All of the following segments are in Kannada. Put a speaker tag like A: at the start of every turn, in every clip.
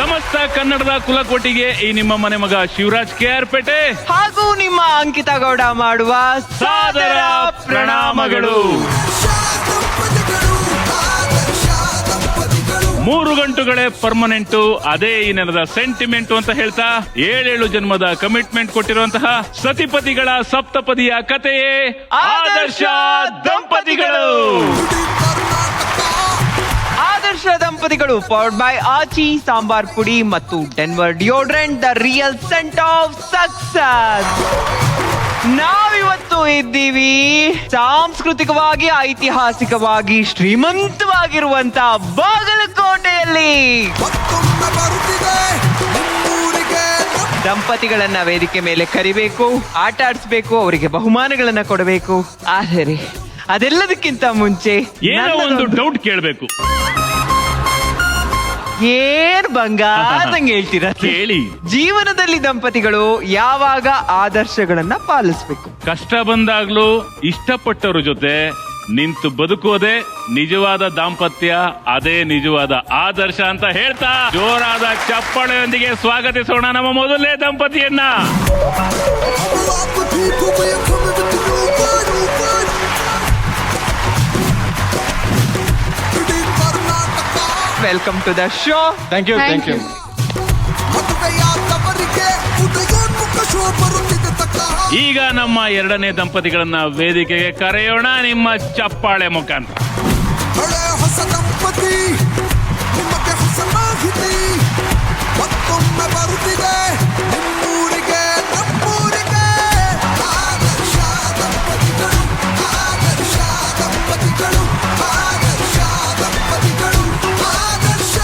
A: ಸಮಸ್ತ ಕನ್ನಡದ ಕುಲಕೋಟಿಗೆ ಈ ನಿಮ್ಮ ಮನೆ ಮಗ ಶಿವರಾಜ್ KR ಪೇಟೆ
B: ಹಾಗೂ ನಿಮ್ಮ ಅಂಕಿತಾ ಗೌಡ ಮಾಡುವ
A: ಸಾದರ ಪ್ರಣಾಮಗಳು. 3 ಗಂಟುಗಳೇ ಪರ್ಮನೆಂಟು, ಅದೇ ಈ ನೆಲದ ಸೆಂಟಿಮೆಂಟ್ ಅಂತ ಹೇಳ್ತಾ 7 ಜನ್ಮದ ಕಮಿಟ್ಮೆಂಟ್ ಕೊಟ್ಟಿರುವಂತಹ ಸತಿಪತಿಗಳ ಸಪ್ತಪದಿಯ ಕಥೆಯೇ ಆದರ್ಶ ದಂಪತಿಗಳು.
B: ಆದರ್ಶ ದಂಪತಿಗಳು ಪವರ್ಡ್ ಬೈ ಆಚಿ ಸಾಂಬಾರ್ ಪುಡಿ ಮತ್ತು Denver deodorant, the real scent of success. ನಾವಿವತ್ತು ಇದ್ದೀವಿ ಸಾಂಸ್ಕೃತಿಕವಾಗಿ ಐತಿಹಾಸಿಕವಾಗಿ ಶ್ರೀಮಂತವಾಗಿರುವಂತ ಬಾಗಲಕೋಟೆಯಲ್ಲಿ. ದಂಪತಿಗಳನ್ನ ವೇದಿಕೆ ಮೇಲೆ ಕರಿಬೇಕು, ಆಟ ಆಡಿಸ್ಬೇಕು, ಅವರಿಗೆ ಬಹುಮಾನಗಳನ್ನ ಕೊಡಬೇಕು. ಆದರೆ ಅದೆಲ್ಲದಕ್ಕಿಂತ ಮುಂಚೆ
A: ಏನೋ ಒಂದು ಡೌಟ್ ಕೇಳಬೇಕು.
B: ಏನ್ ಬಂಗಾರದಂಗೆ ಹೇಳ್ತೀರಾ
A: ಕೇಳಿ.
B: ಜೀವನದಲ್ಲಿ ದಂಪತಿಗಳು ಯಾವಾಗ ಆದರ್ಶಗಳನ್ನ ಪಾಲಿಸ್ಬೇಕು?
A: ಕಷ್ಟ ಬಂದಾಗ್ಲೂ ಇಷ್ಟಪಟ್ಟವ್ರ ಜೊತೆ ನಿಂತು ಬದುಕೋದೆ ನಿಜವಾದ ದಾಂಪತ್ಯ, ಅದೇ ನಿಜವಾದ ಆದರ್ಶ ಅಂತ ಹೇಳ್ತಾ ಜೋರಾದ ಚಪ್ಪಾಳೆಯೊಂದಿಗೆ ಸ್ವಾಗತಿಸೋಣ ನಮ್ಮ ಮೊದಲನೇ ದಂಪತಿಯನ್ನ.
B: Welcome to the show.
C: Thank you.
A: ಈಗ ನಮ್ಮ 2ನೇ ದಂಪತಿಗಳನ್ನ ವೇದಿಕೆಗೆ ಕರೆಯೋಣ ನಿಮ್ಮ ಚಪ್ಪಾಳೆ ಮುಖಾಂತರ.
D: ಹೊಸ ದಂಪತಿ ನಿಮಗೆ ಹೊಸ ಮಾಹಿತಿ ಮತ್ತೊಮ್ಮೆ ಬರುತ್ತಿದೆ ನಿಮ್ಮೂರಿಗೆ ನಮ್ಮೂರಿಗೆ. ಆದರ್ಶ ದಂಪತಿಗಳು, ಆದರ್ಶ ದಂಪತಿಗಳು, ಆದರ್ಶ ದಂಪತಿಗಳು, ಆದರ್ಶ.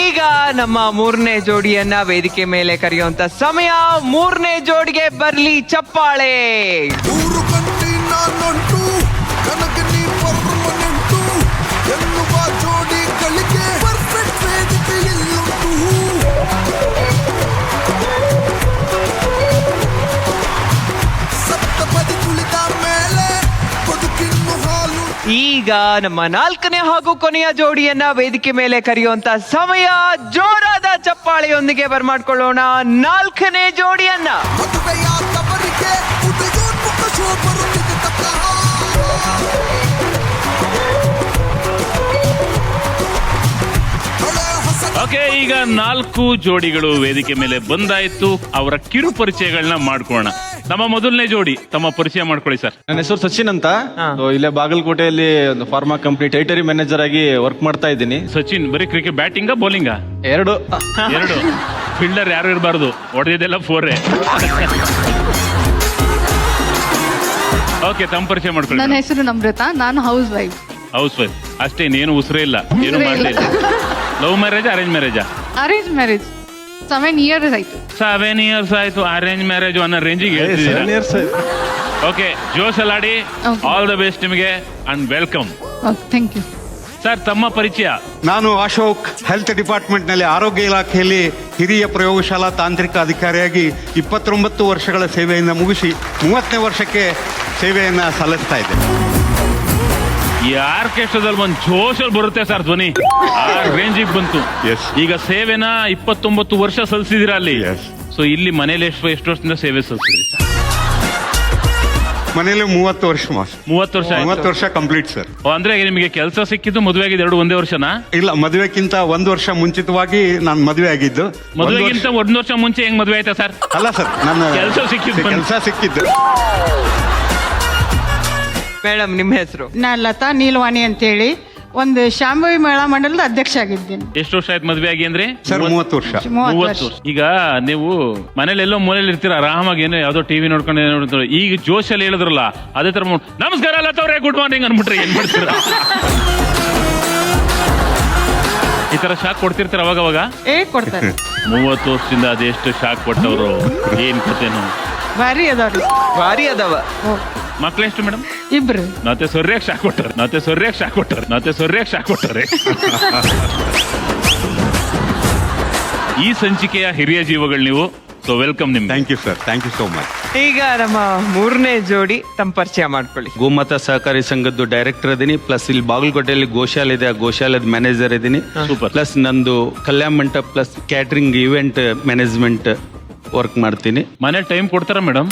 B: ಈಗ ನಮ್ಮ 3ನೇ ಜೋಡಿಯನ್ನ ವೇದಿಕೆ ಮೇಲೆ ಕರೆಯುವಂತ ಸಮಯ. 3ನೇ ಜೋಡಿಗೆ ಬರ್ಲಿ ಚಪ್ಪಾಳೆ.
D: 3 ಗಂಟೆ ನಾನೊಂಟು ನನಗೆ ನೀ ಪರ್ಮನೆಂಟು ಎನ್ನುವ ಜೋಡಿಗಳಿಗೆ ಪರ್ಫೆಕ್ಟ್ ವೇದಿಕೆ ಇಲ್ಲುಂಟು. ಸಪ್ತಪದಿ ತುಳಿದ ಮೇಲೆ ಬದುಕಿನ್ನು ಹಾಲು.
B: ಈಗ ನಮ್ಮ 4ನೇ ಹಾಗೂ ಕೊನೆಯ ಜೋಡಿಯನ್ನ ವೇದಿಕೆ ಮೇಲೆ ಕರೆಯುವಂತ ಸಮಯ. ಜೋರಾದ ಚಪ್ಪಾಳೆಯೊಂದಿಗೆ ಬರ್ಮಾಡ್ಕೊಳ್ಳೋಣ 4ನೇ ಜೋಡಿಯನ್ನ.
D: ಮದುವೆಯಾದವರಿಗೆ ಉದಯೋನ್ಮುಖ ಶೋ ಬರುತ್ತಿದೆ ತಕ್ಕ.
A: ಓಕೆ, ಈಗ 4 ಜೋಡಿಗಳು ವೇದಿಕೆ ಮೇಲೆ ಬಂದಾಯ್ತು. ಅವರ ಕಿರು ಪರಿಚಯಗಳನ್ನ ಮಾಡ್ಕೊಳ್ಳೋಣ. ನಮ್ಮ ಮೊದಲನೇ ಜೋಡಿ, ತಮ್ಮ ಪರಿಚಯ ಮಾಡ್ಕೊಳ್ಳಿ ಸರ್.
C: ನನ್ನ ಹೆಸರು ಸಚಿನ್ ಅಂತ. ಇಲ್ಲೇ ಬಾಗಲಕೋಟೆಯಲ್ಲಿ ಒಂದು ಫಾರ್ಮಾ ಕಂಪ್ನಿ ಟೈಟರಿ ಮ್ಯಾನೇಜರ್ ಆಗಿ ವರ್ಕ್ ಮಾಡ್ತಾ ಇದ್ದೀನಿ.
A: ಸಚಿನ್ ಬರೀ ಕ್ರಿಕೆಟ್ ಬ್ಯಾಟಿಂಗ ಬೌಲಿಂಗ?
C: 2
A: ಫೀಲ್ಡರ್ ಯಾರು ಇರಬಾರ್ದು, ಹೊಡೆದಿದ್ದೆಲ್ಲ 4. ಓಕೆ, ತಮ್ಮ ಪರಿಚಯ ಮಾಡ್ಕೊಳ್ಳಿ.
E: ನನ್ನ ಹೆಸರು ನಮ್ರತಾ, ನಾನು ಹೌಸ್ ವೈಫ್.
A: ಅಷ್ಟೇ, ಏನು ಉಸಿರೇ ಇಲ್ಲ, ಏನು ಮಾಡಲಿಲ್ಲ. ಲವ್ ಮ್ಯಾರೇಜ್ ಅರೇಂಜ್ ಮ್ಯಾರೇಜಾ?
E: ಅರೇಂಜ್ ಮ್ಯಾರೇಜ್ 7 years ಆಯ್ತು.
A: 7 years ಆಯ್ತು. ಅರೇಂಜ್ ಮ್ಯಾರೇಜ್ ಅನ್ನೋ ರೇಂಜಿಗೆ ಹೇಳ್ತಿದ್ದೀರಾ? ಓಕೆ, ಜೋಶ್ ಅಲ್ಲಾಡಿ. ಆಲ್ ದ ಬೆಸ್ಟ್ ನಿಮಗೆ and welcome.
E: Thank you
A: sir. ತಮ್ಮ ಪರಿಚಯ?
F: ನಾನು ಅಶೋಕ್, ಹೆಲ್ತ್ ಡಿಪಾರ್ಟ್ಮೆಂಟ್ ನಲ್ಲಿ ಆರೋಗ್ಯ ಇಲಾಖೆಯಲ್ಲಿ ಹಿರಿಯ ಪ್ರಯೋಗಶಾಲಾ ತಾಂತ್ರಿಕ ಅಧಿಕಾರಿಯಾಗಿ 29 ವರ್ಷಗಳ ಸೇವೆಯನ್ನು ಮುಗಿಸಿ 30ನೇ ವರ್ಷಕ್ಕೆ ಸೇವೆಯನ್ನ ಸಲ್ಲಿಸ್ತಾ ಇದ್ದೇನೆ.
A: ಈ ಆರ್ಕೆಸ್ಟ್ರಾದಲ್ಲಿ ಒಂದು ಜೋಶಲ್ಲಿ ಬರುತ್ತೆ ಸರ್ ಧ್ವನಿ, ಆ ರೇಂಜಿಗೆ ಬಂತು. ಈಗ ಸೇವೆನ 29 ವರ್ಷ ಸಲ್ಲಿಸಿದಿರ ಅಲ್ಲಿ. ಸೊ ಇಲ್ಲಿ ಮನೇಲಿ ಎಷ್ಟು ವರ್ಷದಿಂದ ಸೇವೆ ಸಲ್ಲಿಸಿದ್ರಿ ಸರ್?
F: ಮನೇಲಿ 30 ವರ್ಷ.
A: 30 ವರ್ಷ?
F: 30 ವರ್ಷ ಕಂಪ್ಲೀಟ್ ಸರ್.
A: ಅಂದ್ರೆ ನಿಮಗೆ ಕೆಲಸ ಸಿಕ್ಕಿದ್ದು ಮದುವೆ ಆಗಿದ್ದು 2 ಒಂದೇ ವರ್ಷನಾ?
F: ಇಲ್ಲ, ಮದುವೆಕ್ಕಿಂತ 1 ವರ್ಷ ಮುಂಚಿತವಾಗಿ ನಾನು ಮದುವೆ ಆಗಿದ್ದು.
A: ಮದುವೆಗಿಂತ 1 ವರ್ಷ ಮುಂಚೆ ಹೆಂಗ್ ಮದುವೆ ಆಯ್ತಾ ಸರ್?
F: ಅಲ್ಲ ಸರ್, ನನ್ನ
A: ಕೆಲಸ ಸಿಕ್ಕಿದ್ದು.
B: ಮೇಡಮ್, ನಿಮ್ಮ ಹೆಸರು?
G: ನಾನು ಲತಾ ನೀಲವಾಣಿ ಅಂತೇಳಿ ಒಂದು ಶಾಂಭವಿ ಮೇಳ ಮಂಡಲದ ಅಧ್ಯಕ್ಷ ಆಗಿದ್ದೀನಿ.
A: ಎಷ್ಟು ವರ್ಷ ಆಯ್ತು ಮದುವೆ ಆಗಿ ಅಂದ್ರೆ?
F: ಸರ್ 30 ವರ್ಷ.
G: 30
A: ವರ್ಷ. ಈಗ ನೀವು ಮನೇಲಿ ಎಲ್ಲೋ ಮೂಲೆಯಲ್ಲಿ ಇರ್ತೀರ, ಆರಾಮಾಗಿ ಏನೋ ಯಾವ್ದೋ ಟಿವಿ ನೋಡ್ಕೊಂಡು ಈಗ ಜೋಶಲ್ಲಿ ಹೇಳಿದ್ರಲ್ಲ ಅದೇ ತರ ನಮಸ್ಕಾರ ಲತವ್ರೆ, ಗುಡ್ ಮಾರ್ನಿಂಗ್ ಅನ್ಬಿಟ್ರೆ ಏನ್ ಮಾಡ್ತೀರ? ಈ ತರ ಶಾಕ್ ಕೊಡ್ತಿರ್ತೀರ ಅವಾಗ?
G: ಕೊಡ್ತಾರೆ.
A: 30 ವರ್ಷದಿಂದ ಅದೆಷ್ಟು ಶಾಕ್ ಕೊಟ್ಟವ್ರು, ಏನ್ ಕಥೆನು?
G: ಭಾರಿ ಅದಾವ್ರಿ.
B: ಭಾರಿ ಅದಾವ.
A: ಮಕ್ಳೆಷ್ಟು ಮೇಡಮ್?
G: 2.
A: ನಾತೆ ಸೊರ್ಯಾಕ್ ಶಾಕ್ ಕೊಟ್ಟಾರೆ. ಈ ಸಂಚಿಕೆಯ ಹಿರಿಯ ಜೀವಗಳು ನೀವು. ಸೊ ವೆಲ್ಕಮ್ ನಿಮ್ಗೆ.
F: Thank you sir, thank you so much.
B: ಈಗ ನಮ್ಮ ಮೂರನೇ ಜೋಡಿ ತಮ್ಮ ಪರಿಚಯ ಮಾಡ್ಕೊಳ್ಳಿ.
C: ಗೋಮಾತ ಸಹಕಾರಿ ಸಂಘದ್ದು ಡೈರೆಕ್ಟರ್ ಇದೀನಿ, ಪ್ಲಸ್ ಇಲ್ಲಿ ಬಾಗಲಕೋಟೆಯಲ್ಲಿ ಗೋಶಾಲೆ ಇದೆ, ಆ ಗೋಶಾಲೆದ ಮ್ಯಾನೇಜರ್ ಇದೀನಿ.
A: Super.
C: ಪ್ಲಸ್ ನಂದು Kalyana Mantapa plus catering event management work ಮಾಡ್ತೀನಿ.
A: ಮನೆ ಟೈಮ್ ಕೊಡ್ತಾರ ಮೇಡಮ್?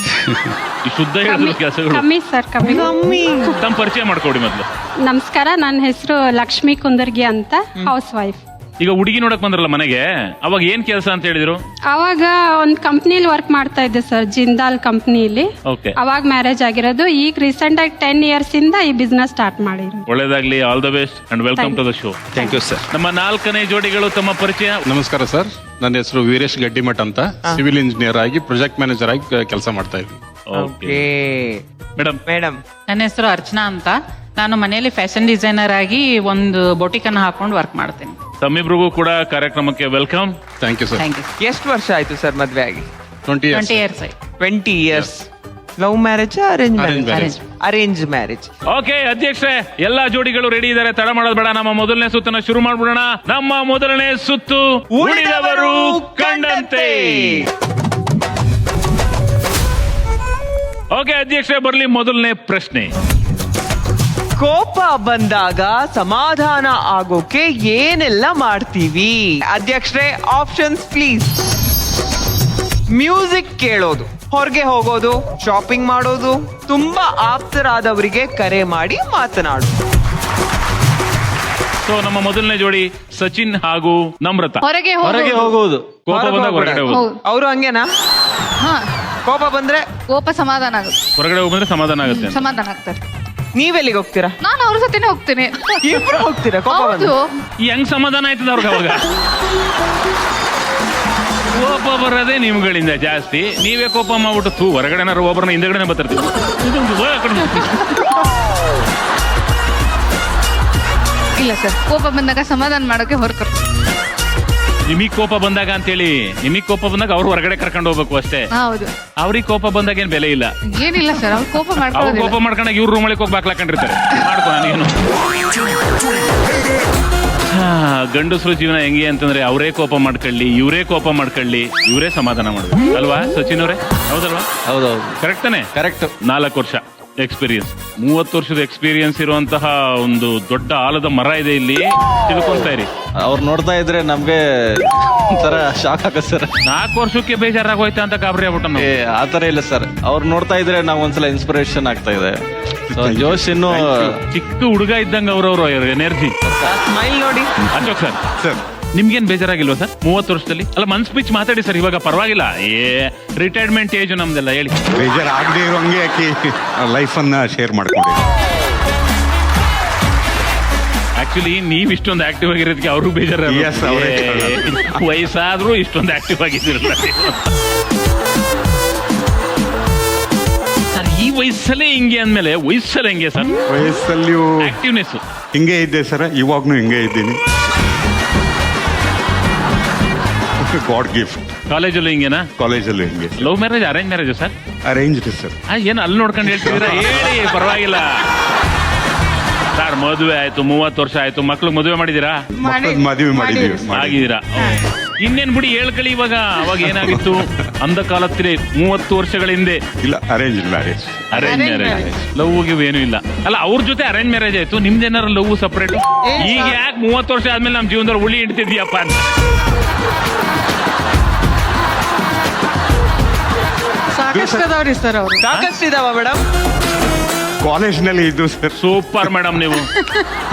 A: ಈ ಶುದ್ಧ ಹೇಳಿದ್ರು ಕೆಲಸಗಳು.
H: ಕಮ್ಮಿ ಸರ್, ಕಮ್ಮಿ.
A: ತಮ್ಮ ಪರಿಚಯ ಮಾಡ್ಕೊಡಿ ಮೊದ್ಲು.
H: ನಮಸ್ಕಾರ, ನನ್ನ ಹೆಸರು ಲಕ್ಷ್ಮೀ ಕುಂದರ್ಗಿ ಅಂತ, ಹೌಸ್ ವೈಫ್.
A: ಈಗ ಹುಡುಗಿ ನೋಡಕ್ ಬಂದ್ರಲ್ಲ ಮನೆಗೆ, ಅವಾಗ ಏನ್ ಕೆಲಸ ಅಂತ ಹೇಳಿದ್ರು?
H: ಅವಾಗ ಒಂದು ಕಂಪ್ನಿಲಿ ವರ್ಕ್ ಮಾಡ್ತಾ ಇದ್ದೆ ಸರ್, ಜಿಂದಾಲ್ ಕಂಪ್ನಿಲಿ.
A: ಓಕೆ.
H: ಅವಾಗ ಮ್ಯಾರೇಜ್ ಆಗಿರೋದು. ಈಗ ರೀಸೆಂಟ್ ಆಗಿ 10 years ಇಂದ ಈ ಬಿಸ್ನೆಸ್ ಸ್ಟಾರ್ಟ್ ಮಾಡಿರೋದು.
A: ಒಳ್ಳೇದಾಗ್ಲಿ, all the best and welcome to the show.
C: Thank you sir.
A: ನಮ್ಮ 4ನೇ ಜೋಡಿಗಳು ತಮ್ಮ ಪರಿಚಯ.
I: ನಮಸ್ಕಾರ ಸರ್, ನನ್ನ ಹೆಸರು ವೀರೇಶ್ ಗಡ್ಡಿಮಠ್ ಅಂತ, ಸಿವಿಲ್ ಇಂಜಿನಿಯರ್ ಆಗಿ ಪ್ರಾಜೆಕ್ಟ್ ಮ್ಯಾನೇಜರ್ ಆಗಿ ಕೆಲಸ ಮಾಡ್ತಾ ಇದ್ವಿ.
A: Okay madam.
B: ಮೇಡಮ್,
J: ನನ್ನ ಹೆಸರು ಅರ್ಚನಾ ಅಂತ, ನಾನು ಮನೆಯಲ್ಲಿ ಫ್ಯಾಷನ್ ಡಿಸೈನರ್ ಆಗಿ ಒಂದು ಬೊಟಿಕ್ ಅನ್ನು ಹಾಕೊಂಡು ವರ್ಕ್ ಮಾಡ್ತೀನಿ.
A: ತಮ್ಮಿಬ್ರಿಗೂ ಕೂಡ ಕಾರ್ಯಕ್ರಮಕ್ಕೆ welcome.
I: Thank you sir.
J: Thank you.
B: ಎಷ್ಟು ವರ್ಷ ಆಯ್ತು ಸರ್ ಮದ್ವೆ ಆಗಿ?
I: 20 years.
J: 20 years ಆಯ್ತು.
B: 20 years. Love marriage, arrange marriage?
I: marriage.
B: Arrange marriage.
A: Okay ಅಧ್ಯಕ್ಷರೇ, ಎಲ್ಲಾ ಜೋಡಿಗಳು ರೆಡಿ ಇದ್ದಾರೆ, ತಡ ಮಾಡೋದು ಬೇಡ. ನಮ್ಮ ಮೊದಲನೇ ಸುತ್ತನ್ನ ಶುರು ಮಾಡ್ಬಿಡೋಣ. ನಮ್ಮ ಮೊದಲನೇ ಸುತ್ತು ಉಳಿದವರು ಕಂಡಂತೆ. ಓಕೆ ಅಧ್ಯಕ್ಷರೇ, ಬರ್ಲಿ ಮೊದಲನೇ ಪ್ರಶ್ನೆ.
B: ಕೋಪ ಬಂದಾಗ ಸಮಾಧಾನ ಆಗೋಕೆ ಏನೆಲ್ಲ ಮಾಡ್ತೀವಿ? ಅಧ್ಯಕ್ಷರೇ, ಆಪ್ಷನ್ಸ್ ಪ್ಲೀಸ್. ಮ್ಯೂಸಿಕ್ ಕೇಳೋದು, ಹೊರಗೆ ಹೋಗೋದು, ಶಾಪಿಂಗ್ ಮಾಡೋದು, ತುಂಬಾ ಆಪ್ತರಾದವರಿಗೆ ಕರೆ ಮಾಡಿ ಮಾತನಾಡೋದು.
A: ಸೊ ನಮ್ಮ ಮೊದಲನೇ ಜೋಡಿ ಸಚಿನ್ ಹಾಗೂ ನಮ್ರತಾ.
E: ಹೊರಗೆ
C: ಹೊರಗೆ ಹೋಗುವುದು.
A: ಕೋಪ ಬಂದಾಗ ಹೊರಗಡೆ ಹೋಗೋದು.
E: ಹೌದು.
B: ಅವರು ಹಂಗೇನಾ?
E: ಹಾ,
B: ಕೋಪ ಬಂದ್ರೆ
E: ಕೋಪ ಸಮಾಧಾನ ಆಗುತ್ತೆ.
A: ಹೊರಗಡೆ ಹೋಗ್ಬಂದ್ರೆ ಸಮಾಧಾನ ಆಗುತ್ತೆ ಅಂತ.
E: ಸಮಾಧಾನ ಆಗ್ತಾರೆ.
B: ನೀವೆಲ್ಲಿಗೆ ಹೋಗ್ತೀರಾ?
E: ನಾನು ಅವ್ರ ಜೊತೆನೆ ಹೋಗ್ತೇನೆ.
B: ಇಬ್ರು ಹೋಗ್ತೀರಾ ಕೋಪ ಬಂದ್ರೆ?
E: ಹೌದು.
A: ಈ ಹೆಂಗ್ ಸಮಾಧಾನ ಆಯ್ತದ ಅವ್ರಿಗೆ ಅವಾಗ? ಕೋಪ ಬರೋದೇ ನಿಮ್ಗಳಿಂದ ಜಾಸ್ತಿ. ನೀವೇ ಕೋಪ ಮಾಡ್ಬಿಟ್ಟು ಹೊರಗಡೆನಾರು ಒಬ್ಬರನ್ನ ಹಿಂದೆಗಡೆನೆ ಬರ್ತಿರ್ತೀವಿ.
E: ಇಲ್ಲ ಸರ್, ಕೋಪ ಬಂದಾಗ ಸಮಾಧಾನ ಮಾಡೋಕೆ ಹೊರಕರ್ತೀನಿ.
A: ನಿಮಗ್ ಕೋಪ ಬಂದಾಗ ಅಂತೇಳಿ ನಿಮಗ್ ಕೋಪ ಬಂದಾಗ ಅವ್ರು ಹೊರಗಡೆ ಕರ್ಕೊಂಡು ಹೋಗ್ಬೇಕು ಅಷ್ಟೇ.
E: ಹೌದು.
A: ಅವ್ರಿಗೆ ಕೋಪ ಬಂದಾಗ ಏನ್ ಬೆಲೆ ಇಲ್ಲ.
E: ಏನಿಲ್ಲ ಸರ್, ಅವ್ರು ಕೋಪ
A: ಅವ್ರು
E: ಮಾಡ್ಕೊಳ್ಳೋದಿಲ್ಲ.
A: ಕೋಪ ಮಾಡ್ಕೊಂಡಾಗ ಇವ್ರು ರೂಮ್ ಒಳಗೆ ಹೋಗಿ ಬಾಕ್ಲಾಕೊಂಡಿರ್ತಾರೆ. ಮಾಡ್ಕೊ ನನಗೇನು. ಗಂಡಸರು ಜೀವನ ಹೆಂಗೆ ಅಂತಂದ್ರೆ ಅವರೇ ಕೋಪ ಮಾಡ್ಕೊಳ್ಳಿ, ಇವರೇ ಕೋಪ ಮಾಡ್ಕೊಳ್ಳಿ, ಇವರೇ ಸಮಾಧಾನ ಮಾಡ್ಬೇಕು ಅಲ್ವಾ ಸಚಿನ್ ಅವರೇ? ಹೌದಲ್ವಾ?
C: ಹೌದೌದು,
A: ಕರೆಕ್ಟ್ ತಾನೆ?
C: ಕರೆಕ್ಟ್.
A: 4 ವರ್ಷ ಎಕ್ಸ್ಪೀರಿಯನ್ಸ್, 30 ವರ್ಷದ ಎಕ್ಸ್ಪೀರಿಯನ್ಸ್ ಇರುವಂತಹ ಒಂದು ದೊಡ್ಡ ಆಲದ ಮರ ಇದೆ ಇಲ್ಲಿ. ತಿಳ್ಕೊಂತಾ ಇರಿ.
C: ಅವ್ರು ನೋಡ್ತಾ ಇದ್ರೆ ನಮ್ಗೆ ಒಂಥರ ಶಾಕ್ ಆಗತ್ತೆ ಸರ್.
A: 4 ವರ್ಷಕ್ಕೆ ಬೇಜಾರಾಗೋಯ್ತಾ ಅಂತ ಗಾಬರಿ ಆಗ್ಬಿಟ್ಟ ನಾವು.
C: ಆತರ ಇಲ್ಲ ಸರ್, ಅವ್ರು ನೋಡ್ತಾ ಇದ್ರೆ ನಾವ್ ಒಂದ್ಸಲ ಇನ್ಸ್ಪಿರೇಷನ್ ಆಗ್ತಾ ಇದೆ. So, ಜೋಶ್ ಇನ್ನು
A: ಚಿಕ್ಕ ಹುಡುಗ ಇದ್ದಂಗ ಅವ್ರವ್ರ ಎನರ್ಜಿ.
B: ಸ್ಮೈಲ್ ನೋಡಿ.
A: ಅಶೋಕ್ ಸರ್,
F: ಸರ್,
A: ನಿಮ್ಗೇನ್ ಬೇಜಾರಾಗಿಲ್ವಾ ಸರ್ 30 ವರ್ಷದಲ್ಲಿ? ಅಲ್ಲ, ಮನ್ ಸ್ಪೀಚ್ ಮಾತಾಡಿ ಸರ್, ಇವಾಗ ಪರವಾಗಿಲ್ಲ. ರಿಟೈರ್ಮೆಂಟ್ ಏಜ್ ನಮ್ದೆಲ್ಲ ಹೇಳಿ.
F: ಬೇಜಾರು ಆಗದೆ ಇರೋಂಗೆ ಯಾಕೆ ಲೈಫನ್ನ ಶೇರ್ ಮಾಡ್ಕೊಂಡಿದ್ದೀವಿ.
A: ಆಕ್ಚುಲಿ ನೀವ್ ಇಷ್ಟೊಂದು ಆಕ್ಟಿವ್ ಆಗಿರೋದಕ್ಕೆ ಅವ್ರಿಗೂ ಬೇಜಾರ.
F: Yes, ಅವರೇ
A: ವಯಸ್ಸಾದ್ರೂ ಇಷ್ಟೊಂದು ಆಕ್ಟಿವ್ ಆಗಿದ್ದೀರಲ್ಲ ಸರ್. ಈ ವಯಸ್ಸಲ್ಲೇ ಹಿಂಗೆ ಅಂದ್ಮೇಲೆ ವಯಸ್ಸಲ್ಲಿ ಹೆಂಗೆ ಸರ್
F: ವಯಸ್ಸಲ್ಲಿಯೂ
A: ಆಕ್ಟಿವ್ನೆಸ್?
F: ಹಿಂಗೆ ಇದ್ದೆ ಸರ್, ಇವಾಗ್ನೂ ಹಿಂಗೆ ಇದ್ದೀನಿ. God gift.
A: ಕಾಲೇಜಲ್ಲೂ ಹಿಂಗೇನಾ?
F: ಕಾಲೇಜಲ್ಲೂ ಹಿಂಗೆ.
A: Love marriage, arrange marriage sir?
F: Arranged sir.
A: ಏನು ಅಲ್ಲಿ ನೋಡ್ಕೊಂಡು ಹೇಳ್ತಿದ್ದೀರಾ? ಹೇಳಿ, ಪರವಾಗಿಲ್ಲ ಸರ್. ಮದುವೆ ಆಯ್ತು, 30 ವರ್ಷ ಆಯ್ತು, ಮಕ್ಳಿಗೆ ಮದುವೆ ಮಾಡಿದೀರಾ?
F: ಮದುವೆ ಮಾಡಿದೀವಿ.
A: ಆಗಿದ್ದೀರಾ? ಇನ್ನೇನ್ ಬಿಡಿ ಹೇಳ್ಕೊಳ್ಳಿ. ಇವಾಗ ಅವಾಗ ಏನಾಗಿತ್ತು ಅಂದ ಕಾಲತ್ತಿರಿ 30 ವರ್ಷಗಳ ಹಿಂದೆ?
F: ಇಲ್ಲ, arranged marriage.
A: Arrange marriage. Love give ಏನು ಇಲ್ಲ ಅಲ್ಲ. ಅವ್ರ ಜೊತೆ ಅರೇಂಜ್ ಮ್ಯಾರೇಜ್ ಆಯ್ತು, ನಿಮ್ದೇನಾರ ಲವ್ ಸಪ್ರೇಟ್? ಈಗ ಯಾಕೆ 30 ವರ್ಷ ಆದ್ಮೇಲೆ ನಮ್ ಜೀವನದಲ್ಲಿ ಉಳಿ ಇಡ್ತಿದ್ಯಪ್ಪ ಅಂತ?
G: ಸಾಕಷ್ಟದವ್ರಿ ಸರ್ ಅವರು.
B: ಸಾಕಷ್ಟಿದಾವ ಮೇಡಮ್?
F: ಕಾಲೇಜ್ನಲ್ಲಿ ಇದ್ದು ಸರ್.
A: Super madam. ನೀವು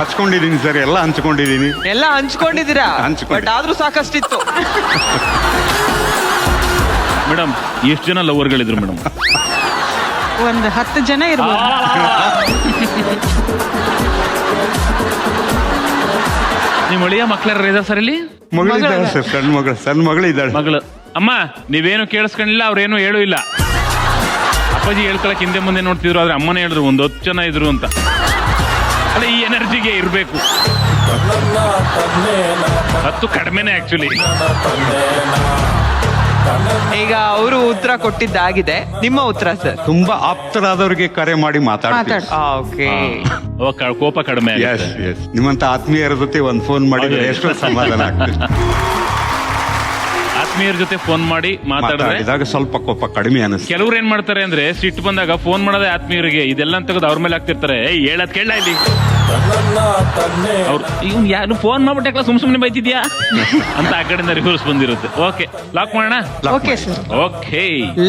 F: ಹಚ್ಕೊಂಡಿದ್ದೀನಿ ಸರ್, ಎಲ್ಲ ಹಂಚ್ಕೊಂಡಿದ್ದೀನಿ.
B: ಎಲ್ಲ ಹಂಚ್ಕೊಂಡಿದ್ದೀರಾ?
F: ಹಂಚ್ಕೊಂಡೆ.
B: ಬಟ್ ಆದ್ರೂ ಸಾಕಷ್ಟಿತ್ತು.
A: ಮೇಡಮ್, ಎಷ್ಟು ಜನ ಲವರ್ಗಳಿದ್ರು ಮೇಡಮ್?
G: ಒಂದು 10 ಜನ ಇರ್ಬೋದು.
A: ನಿಮ್ ಒಳಿಯ ಮಕ್ಳಾರ ಇದಾರೆ ಸರ್ ಇಲ್ಲಿ?
F: ಮಗಳಿದ್ದಾಳೆ ಸರ್, ಸಣ್ಣ ಮಗಳಿದ್ದಾಳೆ.
A: ಮಗಳು. ಅಮ್ಮ, ನೀವೇನು ಕೇಳಿಸ್ಕೊಂಡಿಲ್ಲ, ಅವ್ರೇನು ಹೇಳೂ ಇಲ್ಲ. ಅಪ್ಪಾಜಿ ಹೇಳ್ಕೊಳಕ್ ಹಿಂದೆ ಮುಂದೆ ನೋಡ್ತಿದ್ರು, ಆದ್ರೆ ಅಮ್ಮನೇ ಹೇಳಿದ್ರು 10 ಜನ ಇದ್ರು ಅಂತ. ಅಲ್ಲ, ಈ ಎನರ್ಜಿಗೆ ಇರ್ಬೇಕು. 10 ಕಡಿಮೆನೆ ಆಕ್ಚುಲಿ.
B: ಈಗ ಅವರು ಉತ್ತರ ಕೊಟ್ಟಿದ್ದಾಗಿದೆ, ನಿಮ್ಮ ಉತ್ತರ ಸರ್?
F: ತುಂಬಾ ಆಪ್ತರಾದವರಿಗೆ ಕರೆ ಮಾಡಿ ಮಾತಾಡ್ತೀವಿ.
B: ಓಕೆ.
A: ಅವಾಗ ಕೋಪ ಕಡಿಮೆ
F: ಎಸ್ ಎಸ್. ನಿಮ್ಮಂತ ಆತ್ಮೀಯರ ಜೊತೆ ಒಂದು ಫೋನ್ ಮಾಡಿದ್ರೆ ಎಷ್ಟೋ ಸಮಾಧಾನ ಆಗ್ತದೆ.
A: ಆತ್ಮೀಯರ ಜೊತೆ ಫೋನ್ ಮಾಡಿ ಮಾತಾಡಿದ್ರೆ
F: ಮಾತಾಡಿದಾಗ ಸ್ವಲ್ಪ ಕೋಪ ಕಡಿಮೆ ಅನಿಸ್ತು.
A: ಕೆಲವ್ರು ಏನ್ ಮಾಡ್ತಾರೆ ಅಂದ್ರೆ ಸಿಟ್ಟು ಬಂದಾಗ ಫೋನ್ ಮಾಡೋದೇ ಆತ್ಮೀಯರಿಗೆ, ಇದೆಲ್ಲ ತೆಗೆದು ಅವ್ರ ಮೇಲೆ ಹಾಕ್ತಿರ್ತಾರೆ. ಹೇಳದ್ ಕೇಳ ಇಲ್ಲಿ ಅವ್ರು ಇವ್ನು ಯಾರು ಫೋನ್ ಮಾಡ್ಬಿಟ್ಟೆ ಸುಮ್ನೆ ಬೈತಿದ್ಯಾ ಅಂತ ಆ ಕಡೆಯಿಂದ ರಿವರ್ಸ್ ಬಂದಿರುತ್ತೆ. ಓಕೆ, ಲಾಕ್ ಮಾಡೋಣ.
G: Okay sir.
A: Okay,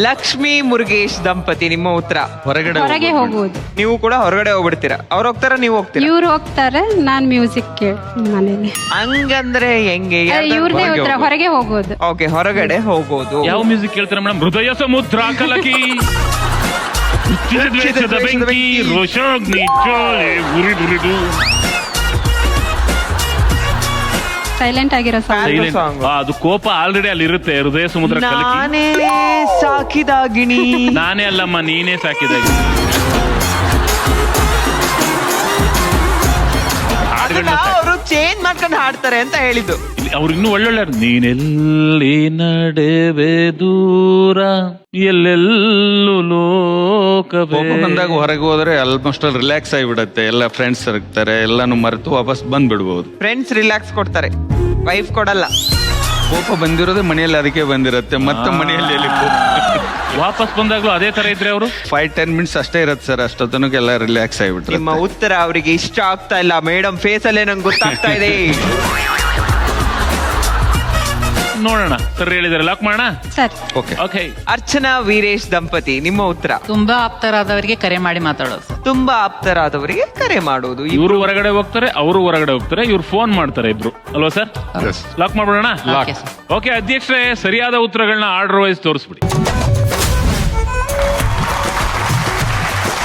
B: Lakshmi Murugesh ದಂಪತಿ, ನಿಮ್ಮ ಉತ್ತರ
H: ಹೊರಗೆ ಹೋಗುವುದು.
B: ನೀವು ಕೂಡ ಹೊರಗಡೆ ಹೋಗ್ಬಿಡ್ತೀರಾ? ಅವ್ರು ಹೋಗ್ತಾರ, ನೀವು ಹೋಗ್ತೀರಾ?
H: ಇವ್ರು ಹೋಗ್ತಾರೆ, ನಾನ್ ಮ್ಯೂಸಿಕ್ ಕೇಳಿ ಮನೇಲಿ.
B: ಹಂಗಂದ್ರೆ ಹೆಂಗೆ?
H: ಇವ್ರದೇ ಉತ್ತರ, ಹೊರಗೆ ಹೋಗೋದು.
B: ಓಕೆ, ಹೊರಗಡೆ ಹೋಗೋದು.
A: ಯಾವ ಮ್ಯೂಸಿಕ್ ಕೇಳ್ತಾರೆ ಮೇಡಮ್? ಹೃದಯ ಸಮುದ್ರ ಕಲಕಿ ದ್ವೇಷದ ಬೆಂಕಿ ರೋಷಾಗ್ನಿ ಜ್ವಾಲೆ ಉರಿದುರಿದು.
H: ಸೈಲೆಂಟ್ ಆಗಿರೋ ಸಾಂಗ್.
B: Silent song.
A: ಅದು ಕೋಪ ಆಲ್ರೆಡಿ ಅಲ್ಲಿ ಇರುತ್ತೆ. ಹೃದಯ ಸಮುದ್ರ ಕಲಕಿ.
B: ನಾನೇ ಸಾಕಿದಾಗಿಣಿ.
A: ನಾನೇ ಅಲ್ಲಮ್ಮ, ನೀನೇ ಸಾಕಿದಾಗ.
B: ಅವರು ಚೇಂಜ್ ಮಾಡ್ಕೊಂಡು ಹಾಡ್ತಾರೆ ಅಂತ ಹೇಳಿದ್ದು.
A: ಅವ್ರು ಇನ್ನೂ ಒಳ್ಳೊಳ್ಳೆ ನೀನೆಲ್ಲಿ ನಡೆವೆ ದೂರ ಎಲ್ಲೆಲ್ಲೂ ಲೋಕವೇ.
C: ಕೋಪ ಬಂದಾಗ ಹೊರಗೆ ಹೋದ್ರೆ ಆಲ್ಮೋಸ್ಟ್ ರಿಲ್ಯಾಕ್ಸ್ ಆಗಿಬಿಡತ್ತೆ. ಎಲ್ಲ ಫ್ರೆಂಡ್ಸ್ ಇರ್ತಾರೆ, ಎಲ್ಲಾನು ಮರೆತು ವಾಪಸ್ ಬಂದ್ಬಿಡ್ಬೋದು.
B: ಫ್ರೆಂಡ್ಸ್ ರಿಲ್ಯಾಕ್ಸ್ ಕೊಡ್ತಾರೆ, ವೈಫ್ ಕೊಡಲ್ಲ.
C: ಕೋಪ ಬಂದಿರೋದೇ ಮನೆಯಲ್ಲಿ, ಅದಕ್ಕೆ ಬಂದಿರತ್ತೆ. ಮತ್ತೆ ಮನೆಯಲ್ಲಿ ಎಲ್ಲಿ ಕೋಪ?
A: ವಾಪಸ್ ಬಂದಾಗ್ಲೂ ಅದೇ ತರ ಇದ್ರೆ ಅವರು
C: 5-10 ಮಿನಿಟ್ಸ್ ಅಷ್ಟೇ ಇರತ್ತೆ ಸರ್. ಅಷ್ಟೊತ್ತನಕ ಎಲ್ಲ ರಿಲ್ಯಾಕ್ಸ್ ಆಗಿಬಿಟ್ರೆ.
B: ನಿಮ್ಮ ಉತ್ತರ ಅವರಿಗೆ ಇಷ್ಟ ಆಗ್ತಾ ಇಲ್ಲ ಮೇಡಮ್. ಫೇಸ್ ಅಲ್ಲೇ ನಂಗೆ ಗೊತ್ತಾಗ್ತಾ ಇದೆ.
A: ನೋಡೋಣ. ಸರ್ ಹೇಳಿದಾರೆ, ಲಾಕ್ ಮಾಡೋಣ.
H: Sir,
C: okay.
A: Okay,
B: Archana Veeresh ದಂಪತಿ, ನಿಮ್ಮ ಉತ್ತರ
J: ತುಂಬಾ ಆಪ್ತರಾದವರಿಗೆ ಕರೆ ಮಾಡಿ ಮಾತಾಡೋದು ಸರ್.
B: ತುಂಬಾ ಆಪ್ತರಾದವರಿಗೆ ಕರೆ ಮಾಡುವುದು.
A: ಇವರು ಹೊರಗಡೆ ಹೋಗ್ತಾರೆ, ಅವರು ಹೊರಗಡೆ ಹೋಗ್ತಾರೆ, ಇವ್ರು ಫೋನ್ ಮಾಡ್ತಾರೆ ಇಬ್ರು, ಅಲ್ವಾ ಸರ್? ಲಾಕ್ ಮಾಡ್ಬಿಡೋಣ.
J: Okay sir.
A: ಓಕೆ ಅಧ್ಯಕ್ಷರೇ, ಸರಿಯಾದ ಉತ್ತರಗಳನ್ನ ಆರ್ಡರ್ ವೈಸ್ ತೋರಿಸ್ಬಿಡಿ.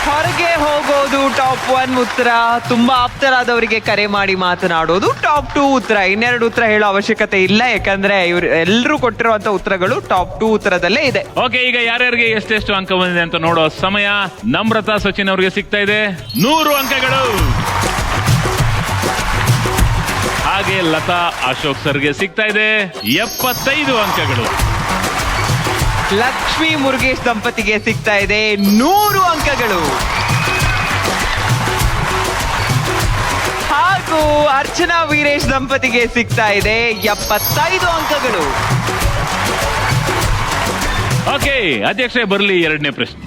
B: ಹೊರಗೆ ಹೋಗೋದು ಟಾಪ್ 1 ಉತ್ತರ. ತುಂಬಾ ಆಪ್ತರಾದವರಿಗೆ ಕರೆ ಮಾಡಿ ಮಾತನಾಡೋದು ಟಾಪ್ 2 ಉತ್ತರ. ಇನ್ನೆರಡು ಉತ್ತರ ಹೇಳೋ ಅವಶ್ಯಕತೆ ಇಲ್ಲ, ಯಾಕಂದ್ರೆ ಇವ್ರು ಎಲ್ಲರೂ ಕೊಟ್ಟಿರುವಂತ ಉತ್ತರಗಳು ಟಾಪ್ 2 ಉತ್ತರದಲ್ಲೇ ಇದೆ.
A: ಓಕೆ, ಈಗ ಯಾರ್ಯಾರಿಗೆ ಎಷ್ಟೆಷ್ಟು ಅಂಕ ಬಂದಿದೆ ಅಂತ ನೋಡೋ ಸಮಯ. ನಮ್ರತಾ ಸಚಿನ್ ಅವರಿಗೆ ಸಿಗ್ತಾ ಇದೆ 100 ಅಂಕಗಳು. ಹಾಗೆ ಲತಾ ಅಶೋಕ್ ಸರ್ಗೆ ಸಿಗ್ತಾ ಇದೆ 75 ಅಂಕಗಳು.
B: ಲಕ್ಷ್ಮಿ ಮುರುಗೇಶ್ ದಂಪತಿಗೆ ಸಿಗ್ತಾ ಇದೆ 100 ಅಂಕಗಳು. ಹಾಗೂ ಅರ್ಚನಾ ವೀರೇಶ್ ದಂಪತಿಗೆ ಸಿಗ್ತಾ ಇದೆ 75 ಅಂಕಗಳು.
A: ಓಕೆ ಅಧ್ಯಕ್ಷರೇ, ಬರಲಿ ಎರಡನೇ ಪ್ರಶ್ನೆ.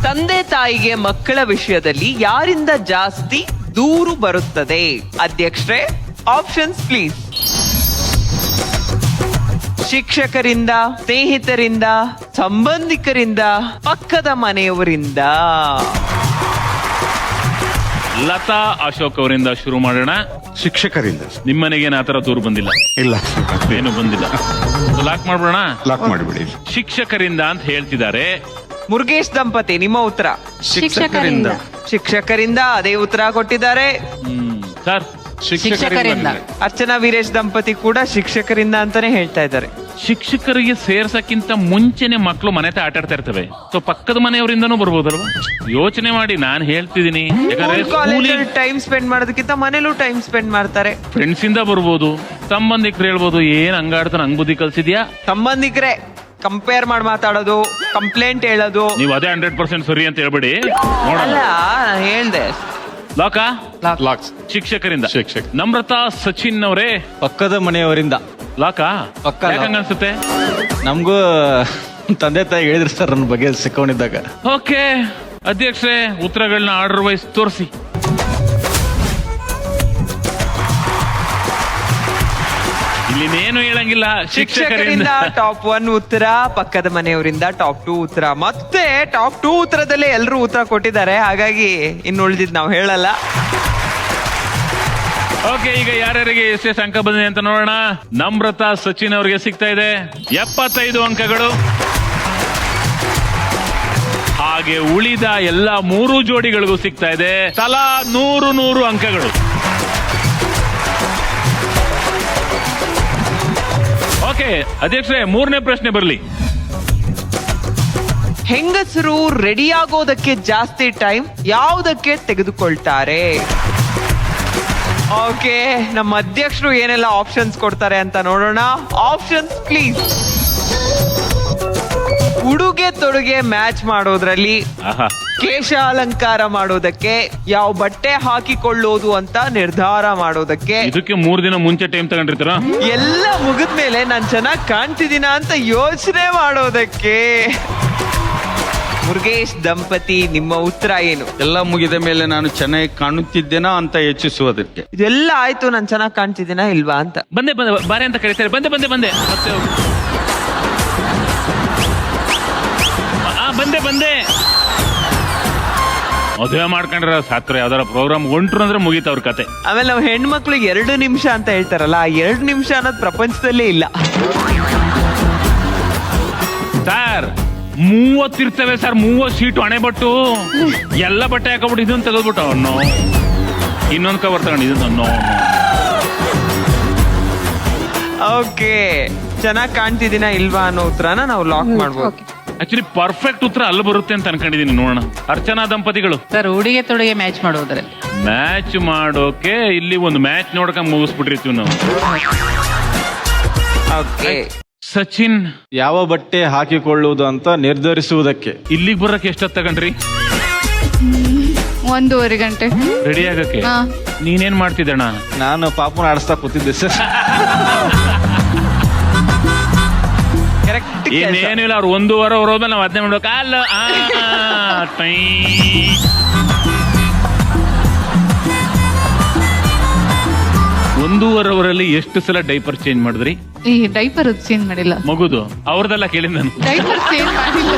B: ತಂದೆ ತಾಯಿಗೆ ಮಕ್ಕಳ ವಿಷಯದಲ್ಲಿ ಯಾರಿಂದ ಜಾಸ್ತಿ ದೂರು ಬರುತ್ತದೆ? ಅಧ್ಯಕ್ಷರೇ, ಆಪ್ಷನ್ಸ್ ಪ್ಲೀಸ್. ಶಿಕ್ಷಕರಿಂದ, ಸ್ನೇಹಿತರಿಂದ, ಸಂಬಂಧಿಕರಿಂದ, ಪಕ್ಕದ ಮನೆಯವರಿಂದ.
A: ಲತಾ ಅಶೋಕ್ ಅವರಿಂದ ಶುರು ಮಾಡೋಣ.
F: ಶಿಕ್ಷಕರಿಂದ.
A: ನಿಮ್ಮನೆಗೇನು ಆ ತರ ದೂರು ಬಂದಿಲ್ಲ?
F: ಇಲ್ಲ,
A: ಏನು ಬಂದಿಲ್ಲ. ಲಾಕ್ ಮಾಡ್ಬಿಡೋಣ.
F: ಲಾಕ್ ಮಾಡಿಬಿಡಿ.
A: ಶಿಕ್ಷಕರಿಂದ ಅಂತ ಹೇಳ್ತಿದ್ದಾರೆ.
B: ಮುರುಗೇಶ್ ದಂಪತಿ, ನಿಮ್ಮ ಉತ್ತರ?
H: ಶಿಕ್ಷಕರಿಂದ.
B: ಶಿಕ್ಷಕರಿಂದ ಅದೇ ಉತ್ತರ ಕೊಟ್ಟಿದ್ದಾರೆ.
A: ಸರ್,
J: ಶಿಕ್ಷಕರಿಂದ.
B: ಅರ್ಚನಾ ವೀರೇಶ್ ದಂಪತಿ ಕೂಡ ಶಿಕ್ಷಕರಿಂದ ಅಂತಾನೆ ಹೇಳ್ತಾ ಇದ್ದಾರೆ.
A: ಶಿಕ್ಷಕರಿಗೆ ಸೇರ್ಸಕ್ಕಿಂತ ಮುಂಚೆನೆ ಮಕ್ಕಳು ಮನೆತ ಆಟ ಆಡ್ತಾ ಇರ್ತವೆ. ಸೊ ಪಕ್ಕದ ಮನೆಯವರಿಂದನೂ ಬರ್ಬೋದಲ್ವಾ? ಯೋಚನೆ ಮಾಡಿ, ನಾನು ಹೇಳ್ತಿದ್ದೀನಿ. ಯಾಕಂದ್ರೆ
B: ಟೈಮ್ ಸ್ಪೆಂಡ್ ಮಾಡೋದಕ್ಕಿಂತ ಮನೇಲೂ ಟೈಮ್ ಸ್ಪೆಂಡ್ ಮಾಡ್ತಾರೆ.
A: ಫ್ರೆಂಡ್ಸ್ ಇಂದ ಬರ್ಬೋದು, ಸಂಬಂಧಿಕರು ಹೇಳ್ಬೋದು, ಏನ್ ಹಂಗಾಡ್ತಾನೆ, ಹಂಗ್ ಬುದ್ಧಿ ಕಲ್ಸಿದ್ಯಾ?
B: ಸಂಬಂಧಿಕರೇ ಕಂಪೇರ್ ಮಾಡಿ ಮಾತಾಡೋದು, ಕಂಪ್ಲೇಂಟ್ ಹೇಳೋದು.
A: ನೀವು ಅದೇ 100% ಸರಿ ಅಂತ ಹೇಳ್ಬೇಡಿ.
B: ಅಲ್ಲ, ಹೇಳ್ದೆ.
A: ಲಾಕಾ?
I: ಲಾಕ್ಸ್.
A: ಶಿಕ್ಷಕರಿಂದ.
I: ಶಿಕ್ಷಕ.
A: ನಮ್ರತಾ ಸಚಿನ್ ಅವರೇ
C: ಪಕ್ಕದ ಮನೆಯವರಿಂದ.
A: ಲಾಕಾ?
C: ಪಕ್ಕ
A: ಯಾಕಂಗ ಅನ್ಸುತ್ತೆ?
C: ನಮಗೂ ತಂದೆ ತಾಯಿ ಹೇಳಿದ್ರು ಸರ್ ನನ್ನ ಬಗ್ಗೆ ಸಿಕ್ಕೊಂಡಿದ್ದಾಗ.
A: ಓಕೆ ಅಧ್ಯಕ್ಷರೇ, ಉತ್ತರಗಳನ್ನ ಆರ್ಡರ್ ವೈಸ್ ತೋರಿಸಿ. ಇಲ್ಲಿನೇನು ಹೇಳಂಗಿಲ್ಲ.
B: ಶಿಕ್ಷಕರಿಂದ ಟಾಪ್ 1 ಉತ್ತರ, ಪಕ್ಕದ ಮನೆಯವರಿಂದ ಟಾಪ್ 2 ಉತ್ತರ. ಮತ್ತೆ ಟಾಪ್ 2 ಉತ್ತರದಲ್ಲೇ ಎಲ್ಲರೂ ಉತ್ತರ ಕೊಟ್ಟಿದ್ದಾರೆ. ಹಾಗಾಗಿ ಇನ್ನು ಉಳಿದಿದ್ದು ನಾವು ಹೇಳಲ್ಲ.
A: ಓಕೆ, ಈಗ ಯಾರ್ಯಾರಿಗೆ ಎಷ್ಟೆಷ್ಟು ಅಂಕ ಬಂದಿದೆ ಅಂತ ನೋಡೋಣ. ನಮ್ರತಾ ಸಚಿನ್ ಅವರಿಗೆ ಸಿಗ್ತಾ ಇದೆ 75 ಅಂಕಗಳು. ಹಾಗೆ ಉಳಿದ ಎಲ್ಲ 3 ಜೋಡಿಗಳಿಗೂ ಸಿಗ್ತಾ ಇದೆ ತಲಾ 100 ಅಂಕಗಳು. ಓಕೆ ಅಧ್ಯಕ್ಷರೇ, 3ನೇ ಪ್ರಶ್ನೆ ಬರಲಿ.
B: ಹೆಂಗಸರು ರೆಡಿಯಾಗೋದಕ್ಕೆ ಜಾಸ್ತಿ ಟೈಮ್ ಯಾವುದಕ್ಕೆ ತೆಗೆದುಕೊಳ್ತಾರೆ? ಓಕೆ, ನಮ್ಮ ಅಧ್ಯಕ್ಷರು ಏನೆಲ್ಲ ಆಪ್ಷನ್ಸ್ ಕೊಡ್ತಾರೆ ಅಂತ ನೋಡೋಣ. Options please. ಉಡುಗೆ ತೊಡುಗೆ ಮ್ಯಾಚ್ ಮಾಡೋದ್ರಲ್ಲಿ,
A: ಆಹಾ
B: ಕೇಶ ಅಲಂಕಾರ ಮಾಡೋದಕ್ಕೆ, ಯಾವ ಬಟ್ಟೆ ಹಾಕಿಕೊಳ್ಳೋದು ಅಂತ ನಿರ್ಧಾರ ಮಾಡೋದಕ್ಕೆ,
A: ಇದಕ್ಕೆ 3 ದಿನ ಮುಂಚೆ ಟೈಮ್ ತಗೊಂಡಿರ್ತಾರ.
B: ಎಲ್ಲ ಮುಗಿದ್ಮೇಲೆ ನಾನ್ ಚೆನ್ನಾಗ್ ಕಾಣ್ತಿದ್ದೀನ ಅಂತ ಯೋಚನೆ ಮಾಡೋದಕ್ಕೆ. ಮುರುಗೇಶ್ ದಂಪತಿ, ನಿಮ್ಮ ಉತ್ತರ ಏನು?
C: ಎಲ್ಲ ಮುಗಿದ ಮೇಲೆ ನಾನು ಚೆನ್ನಾಗಿ ಕಾಣುತ್ತಿದ್ದೇನಾ ಅಂತ ಹೆಚ್ಚಿಸುವುದಕ್ಕೆ.
B: ಇದೆಲ್ಲ ಆಯ್ತು, ನಾನ್ ಚೆನ್ನಾಗ್ ಕಾಣ್ತಿದ್ದೀನ ಇಲ್ವಾ ಅಂತ.
A: ಬಂದೆ ಬಾರೆ ಅಂತ ಕರೀತಾರೆ. ಬಂದೆ ಮತ್ತೆ ಹೋಗು. ಬಂದೆ ಮದುವೆ ಮಾಡ್ಕೊಂಡ್ರ ಸಾತ್ರ ಯಾವ್ದಾರ ಪ್ರೋಗ್ರಾಮ್ ಹೊಂಟ್ರು ಅಂದ್ರೆ ಮುಗೀತ ಅವ್ರ ಕತೆ.
B: ಆಮೇಲೆ ನಾವು ಹೆಣ್ಮಕ್ಳಿಗೆ 2 ನಿಮಿಷ ಅಂತ ಹೇಳ್ತಾರಲ್ಲ, ಆ 2 ನಿಮಿಷ ಅನ್ನೋದು ಪ್ರಪಂಚದಲ್ಲೇ ಇಲ್ಲ.
A: ಸರ್ 30 ಇರ್ತವೆ ಸರ್, 30 ಸೀಟು ಹಣೆ ಬಟ್ಟು ಎಲ್ಲ ಬಟ್ಟೆ ಹಾಕೊಬಿಟ್ಟು ಇದನ್ನ ತೆಗೆದ್ಬಿಟ್ಟು ಅವನು ಇನ್ನೊಂದು ಕವರ್ ತಗೊಂಡು ಇದನ್ನ.
B: ಓಕೆ, ಚೆನ್ನಾಗ್ ಕಾಣ್ತಿದ್ದೀನ ಇಲ್ವಾ ಅನ್ನೋ ಉತ್ತರನ ನಾವು ಲಾಕ್ ಮಾಡ್ಬೋದು.
A: ಆಕ್ಚುಲಿ ಪರ್ಫೆಕ್ಟ್ ಉತ್ತರ ಅಲ್ಲಿ ಬರುತ್ತೆ ಅಂತ ಅನ್ಕೊಂಡಿದೀನಿ. ನೋಡೋಣ. ಅರ್ಚನಾ ದಂಪತಿಗಳು
J: ಸರ್ ಉಡುಗೆ ತೊಡುಗೆ ಮ್ಯಾಚ್ ಮಾಡೋದ್ರಲ್ಲಿ.
A: ಮ್ಯಾಚ್ ಮಾಡೋಕೆ ಇಲ್ಲಿ ಒಂದು ಮ್ಯಾಚ್ ನೋಡ್ಕೊಂಡ್ ಮುಗಿಸ್ಬಿಟ್ಟಿರ್ತೀವಿ ನಾವು.
B: ಓಕೆ,
A: ಸಚಿನ್
C: ಯಾವ ಬಟ್ಟೆ ಹಾಕಿಕೊಳ್ಳುವುದು ಅಂತ ನಿರ್ಧರಿಸುವುದಕ್ಕೆ.
A: ಇಲ್ಲಿಗೆ ಬರಕ್ಕೆ ಎಷ್ಟೊತ್ತು ತಗೊಂಡ್ರಿ?
E: 1.5 ಗಂಟೆ
A: ರೆಡಿ ಆಗಕ್ಕೆ.
E: ಹಾ.
A: ನೀನೇನ್ ಮಾಡ್ತಿದ್ದಣ್ಣ?
C: ನಾನು ಪಾಪನ ಆಡಿಸ್ತಾ ಕೂತಿದ್ದೆ ಸರ್.
B: ಕರೆಕ್ಟ್.
A: ಏನೇನಿಲ್ಲ, ಅವ್ರು 1 ವಾರ ಹೋದ್ಮೇಲೆ ನಾವು 15 ಮಾಡ್ಬೇಕು. ಅಲ್ಲ 1.5 ಅವರಲ್ಲಿ ಎಷ್ಟು ಸಲ ಡೈಪರ್ ಚೇಂಜ್ ಮಾಡಿದ್ರಿ?
E: ಈ ಡೈಪರ್ ಚೇಂಜ್ ಮಾಡಿಲ್ಲ.
A: ಮಗುದು ಅವ್ರದೆಲ್ಲ ಕೇಳಿ ನಾನು.
E: ಡೈಪರ್ ಚೇಂಜ್ ಮಾಡಿಲ್ಲ.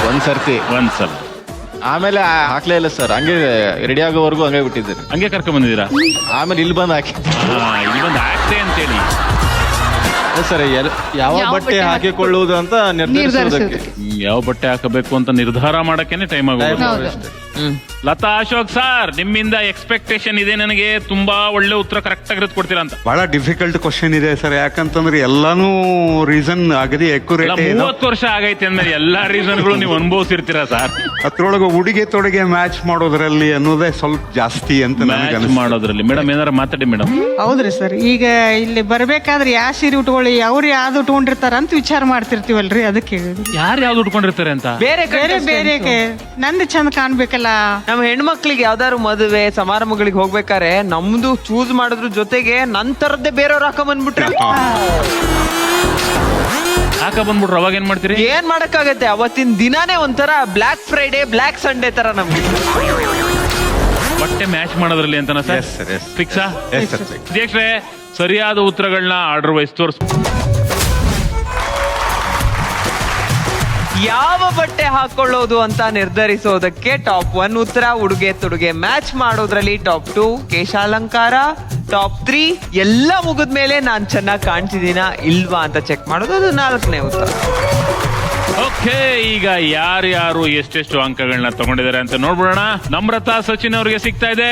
C: ಒಂದ್ಸರ್ತಿ,
A: ಒಂದ್ಸಲ.
C: ಆಮೇಲೆ ಹಾಕ್ಲೇ ಇಲ್ಲ ಸರ್. ಹಂಗೆ ರೆಡಿ ಆಗೋವರೆಗೂ ಹಂಗೆ ಬಿಟ್ಟಿದ್ದೇನೆ.
A: ಹಂಗೆ ಕರ್ಕೊಂಡ್ ಬಂದಿದ್ದೀರಾ?
C: ಆಮೇಲೆ ಇಲ್ಲಿ ಬಂದು ಹಾಕಿ
A: ಇಲ್ಲಿ ಬಂದು ಹಾಕ್ತೆ ಅಂತೇಳಿ
C: ಸರ್. ಯಾವ ಬಟ್ಟೆ ಹಾಕಿಕೊಳ್ಳುವುದು ಅಂತ ನಿರ್ಧರಿಸುವುದಕ್ಕೆ.
A: ಯಾವ ಬಟ್ಟೆ ಹಾಕಬೇಕು ಅಂತ ನಿರ್ಧಾರ ಮಾಡಕ್ಕೇನೆ ಟೈಮ್ ಆಗೋದು. ಲತಾ ಅಶೋಕ್ ಸರ್, ನಿಮ್ಮಿಂದ ಎಕ್ಸ್ಪೆಕ್ಟೇಷನ್ ಇದೆ ನನಗೆ, ತುಂಬಾ ಒಳ್ಳೆ ಉತ್ತರ ಕರೆಕ್ಟ್ ಆಗಿ ಕೊಡ್ತೀರಾ ಅಂತ.
F: ಬಹಳ ಡಿಫಿಕಲ್ಟ್ ಕ್ವಶನ್ ಇದೆ ಸರ್, ಯಾಕಂತಂದ್ರೆ ಎಲ್ಲಾನು ರೀಸನ್ ಅಗದಿ ಅಕ್ಯುರೇಟ್.
A: 30 ವರ್ಷ ಆಗೈತೆ ಅಂದ್ಮೇಲೆ ಎಲ್ಲಾ ರೀಸನ್ಗಳು ನೀವು ಅನುಭವಿಸಿರ್ತೀರಾ ಸರ್.
F: ಅದ್ರೊಳಗೆ ಉಡುಗೆ ತೊಡುಗೆ ಮ್ಯಾಚ್ ಮಾಡೋದ್ರಲ್ಲಿ ಅನ್ನೋದೇ ಸ್ವಲ್ಪ ಜಾಸ್ತಿ ಅಂತ ನನಗೆ
A: ಮ್ಯಾಚ್
F: ಅನಿಸ್ತು.
A: ಮಾಡೋದ್ರಲ್ಲಿ ಮೇಡಮ್ ಏನಾರ ಮಾತಾಡಿ ಮೇಡಮ್.
G: ಹೌದ್ರಿ ಸರ್, ಈಗ ಇಲ್ಲಿ ಬರ್ಬೇಕಾದ್ರೆ ಯಾವ ಸೀರೆ ಉಟ್ಕೊಳ್ಳಿ, ಅವ್ರು ಯಾವ್ದು ಉಟ್ಕೊಂಡಿರ್ತಾರ ಅಂತ ವಿಚಾರ ಮಾಡ್ತಿರ್ತೀವಲ್ರಿ, ಅದಕ್ಕೆ ಹೇಳಿದ್ವಿ.
A: ಯಾರು ಯಾವ್ದು ಉಟ್ಕೊಂಡಿರ್ತಾರೆ ಅಂತ.
B: ಬೇರೆ
G: ಬೇರೆ ಬೇರೆ ನಂದು ಚಂದ ಕಾಣ್ಬೇಕಲ್ಲ.
B: ನಮ್ಮ ಹೆಣ್ಮಕ್ಳಿಗೆ ಯಾವ್ದಾದ್ರು ಮದುವೆ ಸಮಾರಂಭಗಳಿಗೆ ಹೋಗ್ಬೇಕಾರೆ ನಮ್ದು ಚೂಸ್ ಮಾಡೋದ್ರ ಜೊತೆಗೆ ನಂತರದ್ದೇ ಬೇರೆಯವ್ರು ಹಾಕ ಬಂದ್ಬಿಟ್ರೆ
A: ಹಾಕ ಬಂದ್ಬಿಟ್ರು ಅವಾಗ ಏನ್ ಮಾಡ್ತೀರಿ?
B: ಏನ್ ಮಾಡಕ್ಕಾಗತ್ತೆ, ಅವತ್ತಿನ ದಿನಾನೇ ಒಂಥರ ಬ್ಲ್ಯಾಕ್ ಫ್ರೈಡೆ ಬ್ಲ್ಯಾಕ್ ಸಂಡೇ ತರ ನಮ್ಗೆ.
A: ಬಟ್ಟೆ ಮ್ಯಾಚ್ ಮಾಡೋದ್ರಲ್ಲಿ ಅಂತನಾ sir?
F: Yes, sir, yes.
A: ಫಿಕ್ಸಾ?
F: Yes, sir.
A: ಅಧ್ಯಕ್ಷರೇ, ಸರಿಯಾದ ಉತ್ತರಗಳನ್ನ ಆರ್ಡರ್ ವೈಸ್ ತೋರಿಸ್.
B: ಯಾವ ಬಟ್ಟೆ ಹಾಕೊಳ್ಳೋದು ಅಂತ ನಿರ್ಧರಿಸೋದಕ್ಕೆ ಟಾಪ್ 1 ಉತ್ತರ ಉಡುಗೆ ತೊಡುಗೆ ಮ್ಯಾಚ್ ಮಾಡೋದ್ರಲ್ಲಿ, ಟಾಪ್ 2 ಕೇಶಾಲಂಕಾರ, ಟಾಪ್ 3 ಎಲ್ಲ ಮುಗಿದ್ಮೇಲೆ ನಾನ್ ಚೆನ್ನಾಗಿ ಕಾಣ್ತಿದ್ದೀನ ಇಲ್ವಾ ಅಂತ ಚೆಕ್ ಮಾಡೋದು, ಅದು 4ನೇ ಉತ್ತರ.
A: ಓಕೆ, ಈಗ ಯಾರ್ಯಾರು ಎಷ್ಟೆಷ್ಟು ಅಂಕಗಳನ್ನ ತಗೊಂಡಿದ್ದಾರೆ ಅಂತ ನೋಡ್ಬಿಡೋಣ. ನಮ್ರತಾ ಸಚಿನ್ ಅವರಿಗೆ ಸಿಗ್ತಾ ಇದೆ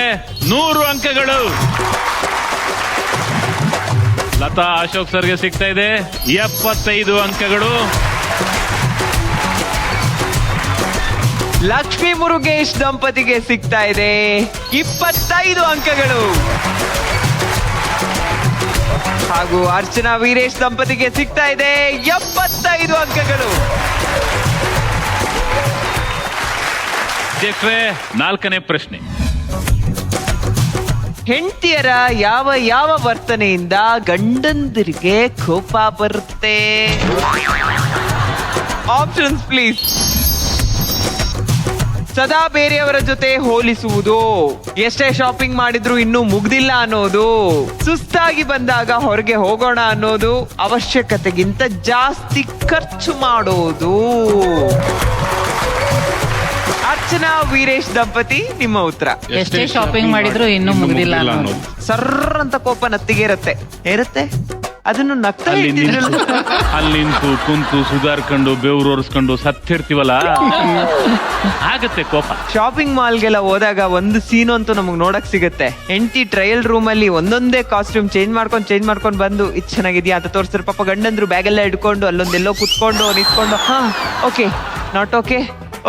A: 100 ಅಂಕಗಳು. ಲತಾ ಅಶೋಕ್ ಸರ್ಗೆ ಸಿಗ್ತಾ ಇದೆ 75 ಅಂಕಗಳು.
B: ಲಕ್ಷ್ಮೀ ಮುರುಗೇಶ್ ದಂಪತಿಗೆ ಸಿಗ್ತಾ ಇದೆ 25 ಅಂಕಗಳು. ಹಾಗೂ ಅರ್ಚನಾ ವೀರೇಶ್ ದಂಪತಿಗೆ ಸಿಗ್ತಾ ಇದೆ 75 ಅಂಕಗಳು.
A: ಅಧ್ಯಕ್ಷರೇ, 4ನೇ ಪ್ರಶ್ನೆ.
B: ಹೆಂಡತಿಯರ ಯಾವ ಯಾವ ವರ್ತನೆಯಿಂದ ಗಂಡಂದಿರಿಗೆ ಕೋಪ ಬರುತ್ತೆ? Options please. ಸದಾ ಬೇರೆಯವರ ಜೊತೆ ಹೋಲಿಸುವುದು, ಎಷ್ಟೇ ಶಾಪಿಂಗ್ ಮಾಡಿದ್ರು ಇನ್ನೂ ಮುಗ್ದಿಲ್ಲ ಅನ್ನೋದು, ಸುಸ್ತಾಗಿ ಬಂದಾಗ ಹೊರಗೆ ಹೋಗೋಣ ಅನ್ನೋದು, ಅವಶ್ಯಕತೆಗಿಂತ ಜಾಸ್ತಿ ಖರ್ಚು ಮಾಡೋದು. ಅರ್ಚನಾ ವೀರೇಶ್ ದಂಪತಿ, ನಿಮ್ಮ ಉತ್ತರ.
J: ಎಷ್ಟೇ ಶಾಪಿಂಗ್ ಮಾಡಿದ್ರು ಇನ್ನೂ ಮುಗ್ದಿಲ್ಲ ಅನ್ನೋದು.
B: ಸರ್ರ ಅಂತ ಕೋಪ ನತ್ತಿಗೆ ಇರುತ್ತೆ ಅದನ್ನು ನಗ್ತಾ ಹೇಳ್ತಿದ್ರಲ್ಲ.
A: ಅಲ್ಲಿ ನಿಂತು ಕುಂತು ಸುಧಾರ್ಕೊಂಡು ಬೆವ್ರು ಒರೆಸ್ಕೊಂಡು ಸತ್ತಿರ್ತೀವಲ್ಲ, ಆಗತ್ತೆ ಕೋಪ.
B: ಶಾಪಿಂಗ್ ಮಾಲ್ಗೆಲ್ಲ ಹೋದಾಗ ಒಂದು ಸೀನ್ ಅಂತೂ ನಮಗ್ ನೋಡಕ್ ಸಿಗುತ್ತೆ. ಹೆಂಡತಿ ಟ್ರಯಲ್ ರೂಮ್ ಅಲ್ಲಿ ಒಂದೊಂದೇ ಕಾಸ್ಟ್ಯೂಮ್ ಚೇಂಜ್ ಮಾಡ್ಕೊಂಡು ಬಂದು ಇದು ಚೆನ್ನಾಗಿದ್ಯಾ ಅಂತ ತೋರಿಸ್ತಾರೆ. ಪಾಪ ಗಂಡಂದ್ರು ಬ್ಯಾಗ್ ಎಲ್ಲ ಹಿಡ್ಕೊಂಡು ಅಲ್ಲೊಂದೆಲ್ಲೋ ಕುತ್ಕೊಂಡು ನಿಂತ್ಕೊಂಡು, ಹಾ okay not okay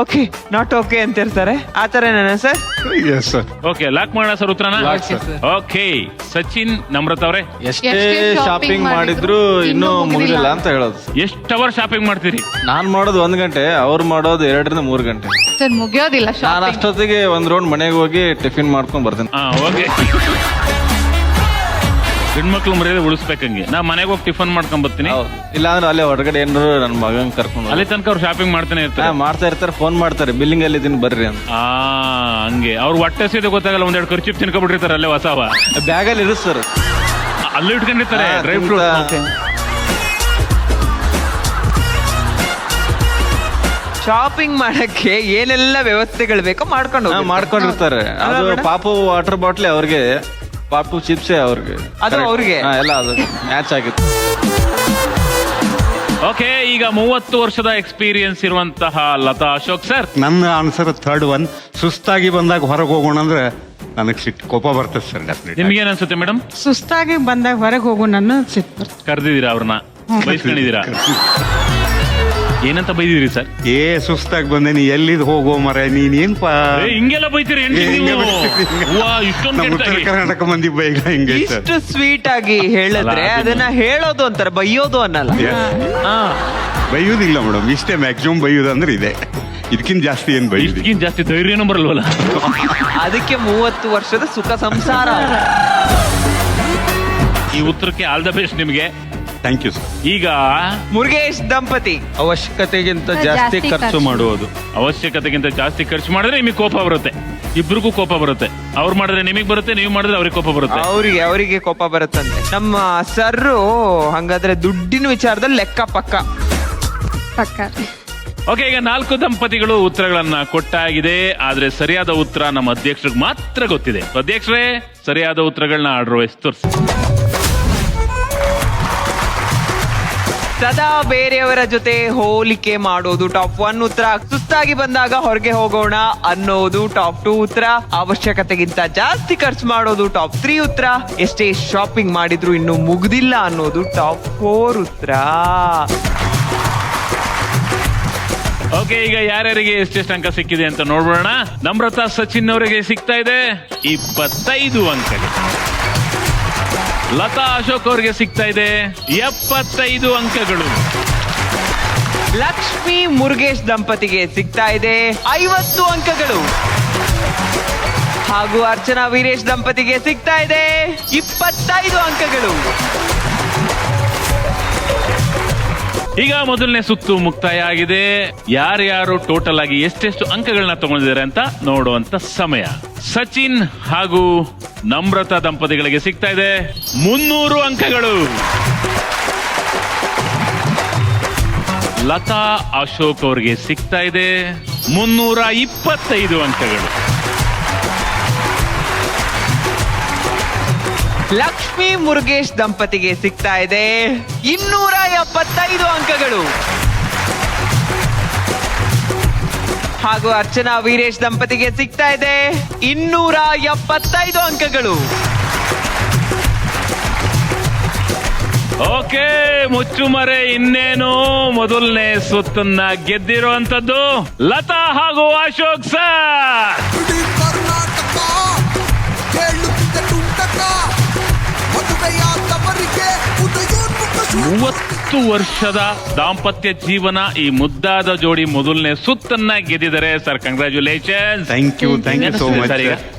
B: okay not okay ಅಂತ ಇರ್ತಾರೆ ಆ ಥರನೇನಾ sir?
I: Yes sir.
A: Okay lock ಮಾಡೋಣ ಸರ್ ಉತ್ತರನ. ಓಕೆ ಸಚಿನ್ ನಮ್ರತ್ ಅವರೇ,
C: ಎಷ್ಟೇ ಶಾಪಿಂಗ್ ಮಾಡಿದ್ರು ಇನ್ನೂ ಮುಗಿದಿಲ್ಲ ಅಂತ ಹೇಳೋದು.
A: ಎಷ್ಟು ಅವರ್ ಶಾಪಿಂಗ್ ಮಾಡ್ತೀರಿ?
C: ನಾನ್ ಮಾಡೋದು 1 ಗಂಟೆ, ಅವ್ರು ಮಾಡೋದು 2 ರಿಂದ 3 ಗಂಟೆ.
E: ಸರ್ ಮುಗಿಯೋದಿಲ್ಲ
C: ನಾನು
E: ಶಾಪಿಂಗ್.
C: ಅಷ್ಟೊತ್ತಿಗೆ ಒಂದ್ ರೌಂಡ್ ಮನೆಗೆ ಹೋಗಿ ಟಿಫಿನ್ ಮಾಡ್ಕೊಂಡ್ ಬರ್ತೇನೆ.
A: ಓಕೆ. ಹೆಣ್ಮಕ್ಳು ಮರ್ಯಾದೆ ಉಳಿಸ್ಬೇಕಂಗೆ. ನಾ ಮನೆಗೆ ಹೋಗಿ ಟಿಫನ್ ಮಾಡ್ಕೊಂಡ್ ಬರ್ತೀನಿ.
C: ಇಲ್ಲ ಅಂದ್ರೆ ಅಲ್ಲೇ ಹೊರಗಡೆ ಏನಾರು ನನ್ನ ಮಗನ್ ಕರ್ಕೊಂಡು
A: ಅಲ್ಲಿ ತನಕ ಅವ್ರು ಶಾಪಿಂಗ್ ಮಾಡ್ತಾನೆ ಇರ್ತಾರೆ.
C: ಮಾಡ್ತಾ ಇರ್ತಾರೆ, ಫೋನ್ ಮಾಡ್ತಾರೆ, ಬಿಲ್ಲಿಂಗ್ ಅಲ್ಲಿ ಇದೀನಿ ಬರ್ರಿ ಅಂತ.
A: ಹಂಗೆ ಅವ್ರು ಹೊಟ್ಟೆ ಸೀದ ಗೊತ್ತಾಗಲ್ಲ, ಒಂದೆರಡು ಖರ್ಚು ತಿನ್ಕೊಬಿಟ್ಟಿರ್ತಾರೆ ಅಲ್ಲೇ ಹೊಸವ.
C: ಬ್ಯಾಗಲ್ಲಿ ಇರುತ್ತೆ ಸರ್,
A: ಅಲ್ಲೂ ಇಟ್ಕೊಂಡಿರ್ತಾರೆ ಡ್ರೈ ಫ್ರೂಟ್.
B: ಶಾಪಿಂಗ್ ಮಾಡಕ್ಕೆ ಏನೆಲ್ಲ ವ್ಯವಸ್ಥೆಗಳು ಬೇಕೋ
C: ಮಾಡ್ಕೊಂಡಿರ್ತಾರೆ. ಅದು ಪಾಪು ವಾಟರ್ ಬಾಟ್ಲಿ ಅವ್ರಿಗೆ, ಪಾಪು ಚಿಪ್ಸೇ ಅವ್ರಿಗೆ,
B: ಅದು ಅವ್ರಿಗೆ
C: ಎಲ್ಲ ಅದು ಮ್ಯಾಚ್ ಆಗಿತ್ತು.
A: ಓಕೆ, ಈಗ 30 ವರ್ಷದ ಎಕ್ಸ್ಪೀರಿಯನ್ಸ್ ಇರುವಂತಹ ಲತಾ ಅಶೋಕ್ ಸರ್.
F: ನನ್ನ ಆನ್ಸರ್ ಥರ್ಡ್ ಒನ್. ಸುಸ್ತಾಗಿ ಬಂದಾಗ ಹೊರಗೆ ಹೋಗೋಣ ಅಂದ್ರೆ ನನಗೆ ಸಿಟ್ಟು ಕೋಪ ಬರ್ತದೆ ಸರ್. ಡೆಫಿನೆಟ್.
A: ನಿಮ್ಗೆ ಏನ್ ಅನ್ಸುತ್ತೆ ಮೇಡಮ್?
G: ಸುಸ್ತಾಗಿ ಬಂದಾಗ ಹೊರಗೆ ಹೋಗು ನನ್ನ ಸಿಟ್ಟು ಬರ್ತದೆ.
A: ಕರ್ದಿದ್ದೀರಾ ಅವ್ರನ್ನ, ಬೈಸ್ಕೊಂಡಿದ್ದೀರಾ? ಏನಂತ ಬೈದಿದ್ರಿ ಸರ್?
F: ಸುಸ್ತಾಗಿ ಬಂದೆ, ನೀ ಎಲ್ಲಿದ್ ಹೋಗೋ ಮರ, ನೀನೇನ್ಪಾ
A: ಹಿಂಗೆಲ್ಲ ಬೈತೀರಿ ಇಷ್ಟೊಂದು
F: ಉತ್ತರ ಕರ್ನಾಟಕ ಮಂದಿ ಬೈಗ ಹಿಂಗೆ ಸರ್.
B: ಇಷ್ಟು ಸ್ವೀಟ್ ಆಗಿ ಹೇಳಿದ್ರೆ ಅದನ್ನ ಹೇಳೋದು ಅಂತಾರೆ, ಬೈಯೋದು ಅನ್ನಲ್ಲ.
F: ಬೈಯುವುದಿಲ್ಲ ಮೇಡಮ್, ಇಷ್ಟೇ ಮ್ಯಾಕ್ಸಿಮಮ್ ಬೈಯುವುದಂದ್ರೆ ಇದೆ. ಇದಕ್ಕಿಂತ ಜಾಸ್ತಿ ಏನ್ ಬೈಯುದು?
A: ಇದಕ್ಕಿಂತ ಜಾಸ್ತಿ ಧೈರ್ಯನೂ ಬರಲ್ವಲ್ಲ.
B: ಅದಕ್ಕೆ 30 ವರ್ಷದ ಸುಖ ಸಂಸಾರ.
A: ಈ ಉತ್ತರಕ್ಕೆ ಆಲ್ ದ ಬೆಸ್ಟ್ ನಿಮ್ಗೆ.
F: Thank you sir.
A: ಈಗ
B: ಮುರುಗೇಶ್ ದಂಪತಿ
C: ಅವಶ್ಯಕತೆಗಿಂತ ಜಾಸ್ತಿ ಖರ್ಚು ಮಾಡುವುದು.
A: ಅವಶ್ಯಕತೆಗಿಂತ ಜಾಸ್ತಿ ಖರ್ಚು ಮಾಡಿದ್ರೆ ನಿಮಗೆ ಕೋಪ ಬರುತ್ತೆ, ಇಬ್ರಿಗೂ ಕೋಪ ಬರುತ್ತೆ. ಅವ್ರು ಮಾಡಿದ್ರೆ ನಿಮಗೆ ಬರುತ್ತೆ, ನೀವು ಮಾಡಿದ್ರೆ ಅವ್ರಿಗೆ ಕೋಪ ಬರುತ್ತೆ.
B: ಅವರಿಗೆ ಕೋಪ ಬರುತ್ತಂತೆ. ನಮ್ಮ ಸರ್ರು ಹಂಗಾದ್ರೆ ದುಡ್ಡಿನ ವಿಚಾರದಲ್ಲಿ ಲೆಕ್ಕ ಪಕ್ಕ.
A: ಓಕೆ, ಈಗ 4 ದಂಪತಿಗಳು ಉತ್ತರಗಳನ್ನ ಕೊಟ್ಟಾಗಿದೆ. ಆದ್ರೆ ಸರಿಯಾದ ಉತ್ತರ ನಮ್ಮ ಅಧ್ಯಕ್ಷರಿಗೆ ಮಾತ್ರ ಗೊತ್ತಿದೆ. ಅಧ್ಯಕ್ಷರೇ, ಸರಿಯಾದ ಉತ್ತರಗಳನ್ನ ಆರ್ಡರ್ ವಹಿಸಿ ತೋರಿಸಿ.
B: ಸದಾ ಬೇರೆಯವರ ಜೊತೆ ಹೋಲಿಕೆ ಮಾಡೋದು ಟಾಪ್ 1 ಉತ್ತರ. ಸುಸ್ತಾಗಿ ಬಂದಾಗ ಹೊರಗೆ ಹೋಗೋಣ ಅನ್ನೋದು ಟಾಪ್ 2 ಉತ್ತರ. ಅವಶ್ಯಕತೆಗಿಂತ ಜಾಸ್ತಿ ಖರ್ಚು ಮಾಡೋದು ಟಾಪ್ 3 ಉತ್ತರ. ಎಷ್ಟೇ ಶಾಪಿಂಗ್ ಮಾಡಿದ್ರು ಇನ್ನು ಮುಗ್ದಿಲ್ಲ ಅನ್ನೋದು ಟಾಪ್ 4 ಉತ್ತರ.
A: ಓಕೆ, ಈಗ ಯಾರ್ಯಾರಿಗೆ ಎಷ್ಟೆಷ್ಟು ಅಂಕ ಸಿಕ್ಕಿದೆ ಅಂತ ನೋಡೋಣ. ನಮ್ರತಾ ಸಚಿನ್ ಅವರಿಗೆ ಸಿಗ್ತಾ ಇದೆ 25 ಅಂಕಗಳು. ಲತಾ ಅಶೋಕ್ ಅವರಿಗೆ ಸಿಗ್ತಾ ಇದೆ 75 ಅಂಕಗಳು.
B: ಲಕ್ಷ್ಮಿ ಮುರುಗೇಶ್ ದಂಪತಿಗೆ ಸಿಗ್ತಾ ಇದೆ 50 ಅಂಕಗಳು. ಹಾಗೂ ಅರ್ಚನಾ ವೀರೇಶ್ ದಂಪತಿಗೆ ಸಿಗ್ತಾ ಇದೆ 25 ಅಂಕಗಳು.
A: ಈಗ ಮೊದಲನೇ ಸುತ್ತು ಮುಕ್ತಾಯ ಆಗಿದೆ. ಯಾರ್ಯಾರು ಟೋಟಲ್ ಆಗಿ ಎಷ್ಟೆಷ್ಟು ಅಂಕಗಳನ್ನ ತಗೊಂಡಿದ್ದಾರೆ ಅಂತ ನೋಡುವಂತ ಸಮಯ. ಸಚಿನ್ ಹಾಗೂ ನಮ್ರತಾ ದಂಪತಿಗಳಿಗೆ ಸಿಗ್ತಾ ಇದೆ 300 ಅಂಕಗಳು. ಲತಾ ಅಶೋಕ್ ಅವರಿಗೆ ಸಿಗ್ತಾ ಇದೆ 325 ಅಂಕಗಳು.
B: ಲಕ್ಷ್ಮಿ ಮುರುಗೇಶ್ ದಂಪತಿಗೆ ಸಿಗ್ತಾ ಇದೆ 275 ಅಂಕಗಳು. ಹಾಗೂ ಅರ್ಚನಾ ವೀರೇಶ್ ದಂಪತಿಗೆ ಸಿಗ್ತಾ ಇದೆ 275 ಅಂಕಗಳು.
A: ಓಕೆ, ಮುಚ್ಚುಮರೆ ಇನ್ನೇನು ಮೊದಲನೇ ಸುತ್ತನ್ನ ಗೆದ್ದಿರುವಂತದ್ದು ಲತಾ ಹಾಗೂ ಅಶೋಕ್ ಸರ್.
D: ಇಡೀ ಕರ್ನಾಟಕ ಕೇಳುತ್ತಿದ್ದ ತುಂಟಕ, ಮದುವೆಯಾದವರಿಗೆ ಉದಯೋನ್ಮುಖ ಶೂರ.
A: 30 ವರ್ಷದ ದಾಂಪತ್ಯ ಜೀವನ, ಈ ಮುದ್ದಾದ ಜೋಡಿ ಮೊದಲನೇ ಸುತ್ತನ್ನ ಗೆದ್ದಿದ್ದಾರೆ ಸರ್. Congratulations.
F: Thank you so much.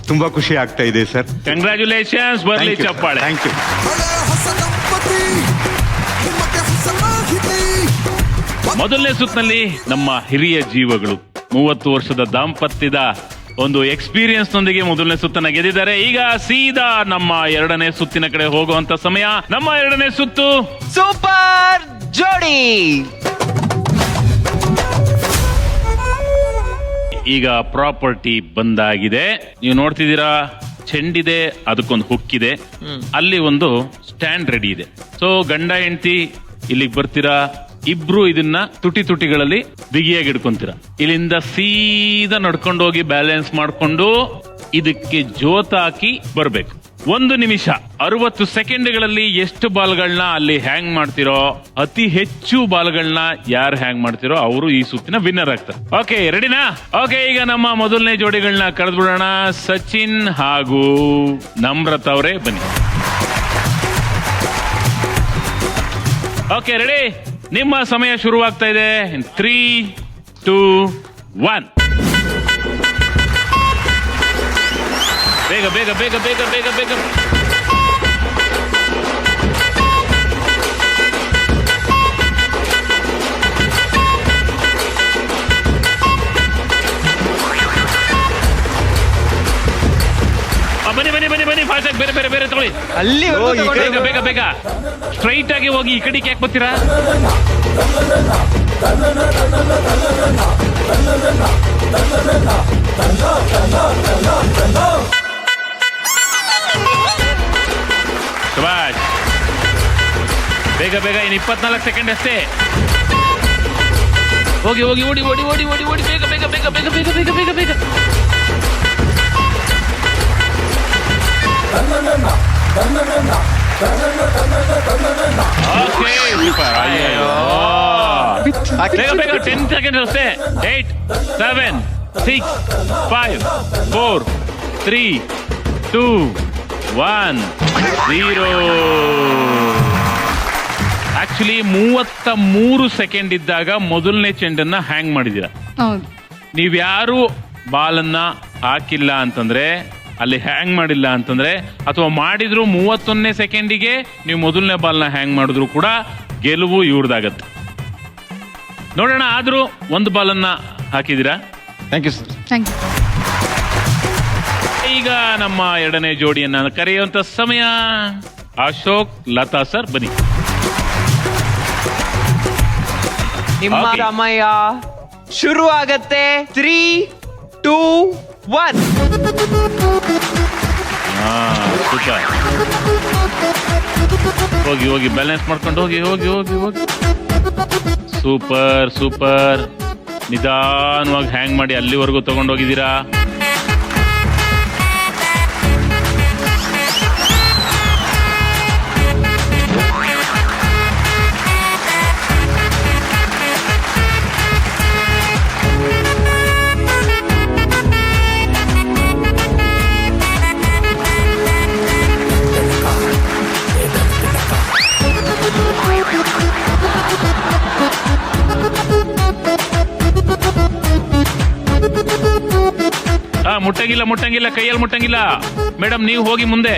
F: ತುಂಬಾ ಖುಷಿ ಆಗ್ತಾ ಇದೆ ಸರ್.
A: ಕಂಗ್ರಾಚುಲೇಷನ್ಸ್. ಬರ್ಲಿ ಚಪ್ಪಾಳೆ.
F: Thank you.
D: ಹಳೆ ಹೊಸ ದಂಪತಿ, ನಿಮಗೆ ಹೊಸ ಮಾಹಿತಿ.
A: ಮೊದಲನೇ ಸುತ್ತಿನಲ್ಲಿ ನಮ್ಮ ಹಿರಿಯ ಜೀವಗಳು 30 ವರ್ಷದ ದಾಂಪತ್ಯದ ಒಂದು ಎಕ್ಸ್ಪೀರಿಯನ್ಸ್ ನೊಂದಿಗೆ ಮೊದಲನೇ ಸುತ್ತನ್ನ ಗೆದ್ದಿದ್ದಾರೆ. ಈಗ ಸೀದಾ ನಮ್ಮ 2ನೇ ಸುತ್ತಿನ ಕಡೆ ಹೋಗುವಂತ ಸಮಯ. ನಮ್ಮ 2ನೇ ಸುತ್ತು
B: ಸೂಪರ್ ಜೋಡಿ.
A: ಈಗ ಪ್ರಾಪರ್ಟಿ ಬಂದಾಗಿದೆ. ನೀವು ನೋಡ್ತಿದ್ದೀರಾ, ಚೆಂಡಿದೆ, ಅದಕ್ಕೊಂದು ಹುಕ್ಕಿದೆ, ಅಲ್ಲಿ ಒಂದು ಸ್ಟ್ಯಾಂಡ್ ರೆಡಿ ಇದೆ. ಸೊ ಗಂಡ ಹೆಂಡತಿ ಇಲ್ಲಿಗೆ ಬರ್ತೀರಾ, ಇಬ್ರು ಇದನ್ನ ತುಟಿಗಳಲ್ಲಿ ಬಿಗಿಯಾಗಿ ಹಿಡ್ಕೊಂತೀರ. ಇಲ್ಲಿಂದ ಸೀದಾ ನಡ್ಕೊಂಡು ಹೋಗಿ ಬ್ಯಾಲೆನ್ಸ್ ಮಾಡ್ಕೊಂಡು ಇದಕ್ಕೆ ಜೋತ್ ಹಾಕಿ ಬರ್ಬೇಕು. 1 ನಿಮಿಷ 60 ಸೆಕೆಂಡ್ಗಳಲ್ಲಿ ಎಷ್ಟು ಬಾಲ್ಗಳನ್ನ ಅಲ್ಲಿ ಹ್ಯಾಂಗ್ ಮಾಡ್ತಿರೋ, ಅತಿ ಹೆಚ್ಚು ಬಾಲ್ಗಳನ್ನ ಯಾರು ಹ್ಯಾಂಗ್ ಮಾಡ್ತಿರೋ ಅವರು ಈ ಸುತ್ತಿನ ವಿನ್ನರ್ ಆಗ್ತಾರೆ. ಓಕೆ, ರೆಡಿನಾ? ಓಕೆ, ಈಗ ನಮ್ಮ ಮೊದಲನೇ ಜೋಡಿಗಳನ್ನ ಕರೆದ್ಬಿಡೋಣ. ಸಚಿನ್ ಹಾಗೂ ನಮ್ರತ್ ಅವರೇ ಬನ್ನಿ. Okay, ready? ನಿಮ್ಮ ಸಮಯ ಶುರುವಾಗ್ತಾ ಇದೆ. 3, 2, 1. ಬೇಗ ಬೇಗ ಬೇಗ ಬೇಗ ಬೇಗ ಬೇಗ. ಬನ್ನಿ ಬನ್ನಿ ಬನ್ನಿ ಬನ್ನಿ, ಫಾಸ್ಟ್ ಆಗಿ ಬೇರೆ ಬೇರೆ ಬೇರೆ ತಗೊಳ್ಳಿ.
B: ಅಲ್ಲಿ
A: ಬೇಗ ಬೇಗ ಬೇಗ ಸ್ಟ್ರೈಟ್ ಆಗಿ ಹೋಗಿ. ಈ ಕಡೆಗೆ ಯಾಕೆ ಬರ್ತೀರಾ? ಶಭಾಷ್. ಬೇಗ ಬೇಗ, ಇನ್ನು 24 ಸೆಕೆಂಡ್ ಅಷ್ಟೇ. ಹೋಗಿ ಹೋಗಿ, ಓಡಿ ಓಡಿ ಓಡಿ ಓಡಿ ಓಡಿ, ಬೇಗ ಬೇಗ ಬೇಗ ಬೇಗ ಬೇಗ ಬೇಗ ಬೇಗ ಬೇಗ. Okay, super. ಅಯ್ಯೋ, ಬೇಗ ಬೇಗ, 10 ಸೆಕೆಂಡ್ ಅಷ್ಟೇ. 8, 7, 6, 5, 4, 3, 2, 1, 0. ಆಕ್ಚುಲಿ 33 ಸೆಕೆಂಡ್ ಇದ್ದಾಗ ಮೊದಲನೇ ಚೆಂಡನ್ನ ಹ್ಯಾಂಗ್ ಮಾಡಿದೀರ.
E: ಹೌದು.
A: ನೀವ್ಯಾರು ಬಾಲನ್ನ ಹಾಕಿಲ್ಲ ಅಂತಂದ್ರೆ, ಅಲ್ಲಿ ಹ್ಯಾಂಗ್ ಮಾಡಿಲ್ಲ ಅಂತಂದ್ರೆ, ಅಥವಾ ಮಾಡಿದ್ರು 31ನೇ ಸೆಕೆಂಡಿಗೆ ನೀವು ಮೊದಲನೇ ಬಾಲ್ನ ಹ್ಯಾಂಗ್ ಮಾಡಿದ್ರು ಕೂಡ ಗೆಲುವು ಇವ್ರದಾಗತ್ತೆ. ನೋಡೋಣ. ಆದ್ರೂ 1 ಬಾಲನ್ನ ಹಾಕಿದಿರಾ.
C: Thank you sir.
E: Thank you.
A: ಈಗ ನಮ್ಮ ಎರಡನೇ ಜೋಡಿಯನ್ನ ಕರೆಯುವಂತ ಸಮಯ. ಅಶೋಕ್, ಲತಾ ಸರ್ ಬನ್ನಿ.
B: ನಿಮ್ಮ
A: Okay.
B: ಸಮಯ ಶುರು ಆಗತ್ತೆ. 3, 2, 1.
A: ಸೂಪರ್. ಹೋಗಿ ಹೋಗಿ, ಬ್ಯಾಲೆನ್ಸ್ ಮಾಡ್ಕೊಂಡು ಹೋಗಿ ಹೋಗಿ ಹೋಗಿ ಹೋಗಿ. Super super. ನಿಧಾನವಾಗಿ ಹ್ಯಾಂಗ್ ಮಾಡಿ ಅಲ್ಲಿವರೆಗೂ ತಗೊಂಡೋಗಿದ್ದೀರಾ. ಮುಟ್ಟಂಗಿಲ್ಲ ಮುಟ್ಟಂಗಿಲ್ಲ, ಕೈಯಲ್ಲಿ ಮುಟ್ಟಂಗಿಲ್ಲ. ಮೇಡಮ್, ನೀವು ಹೋಗಿ ಮುಂದೆ.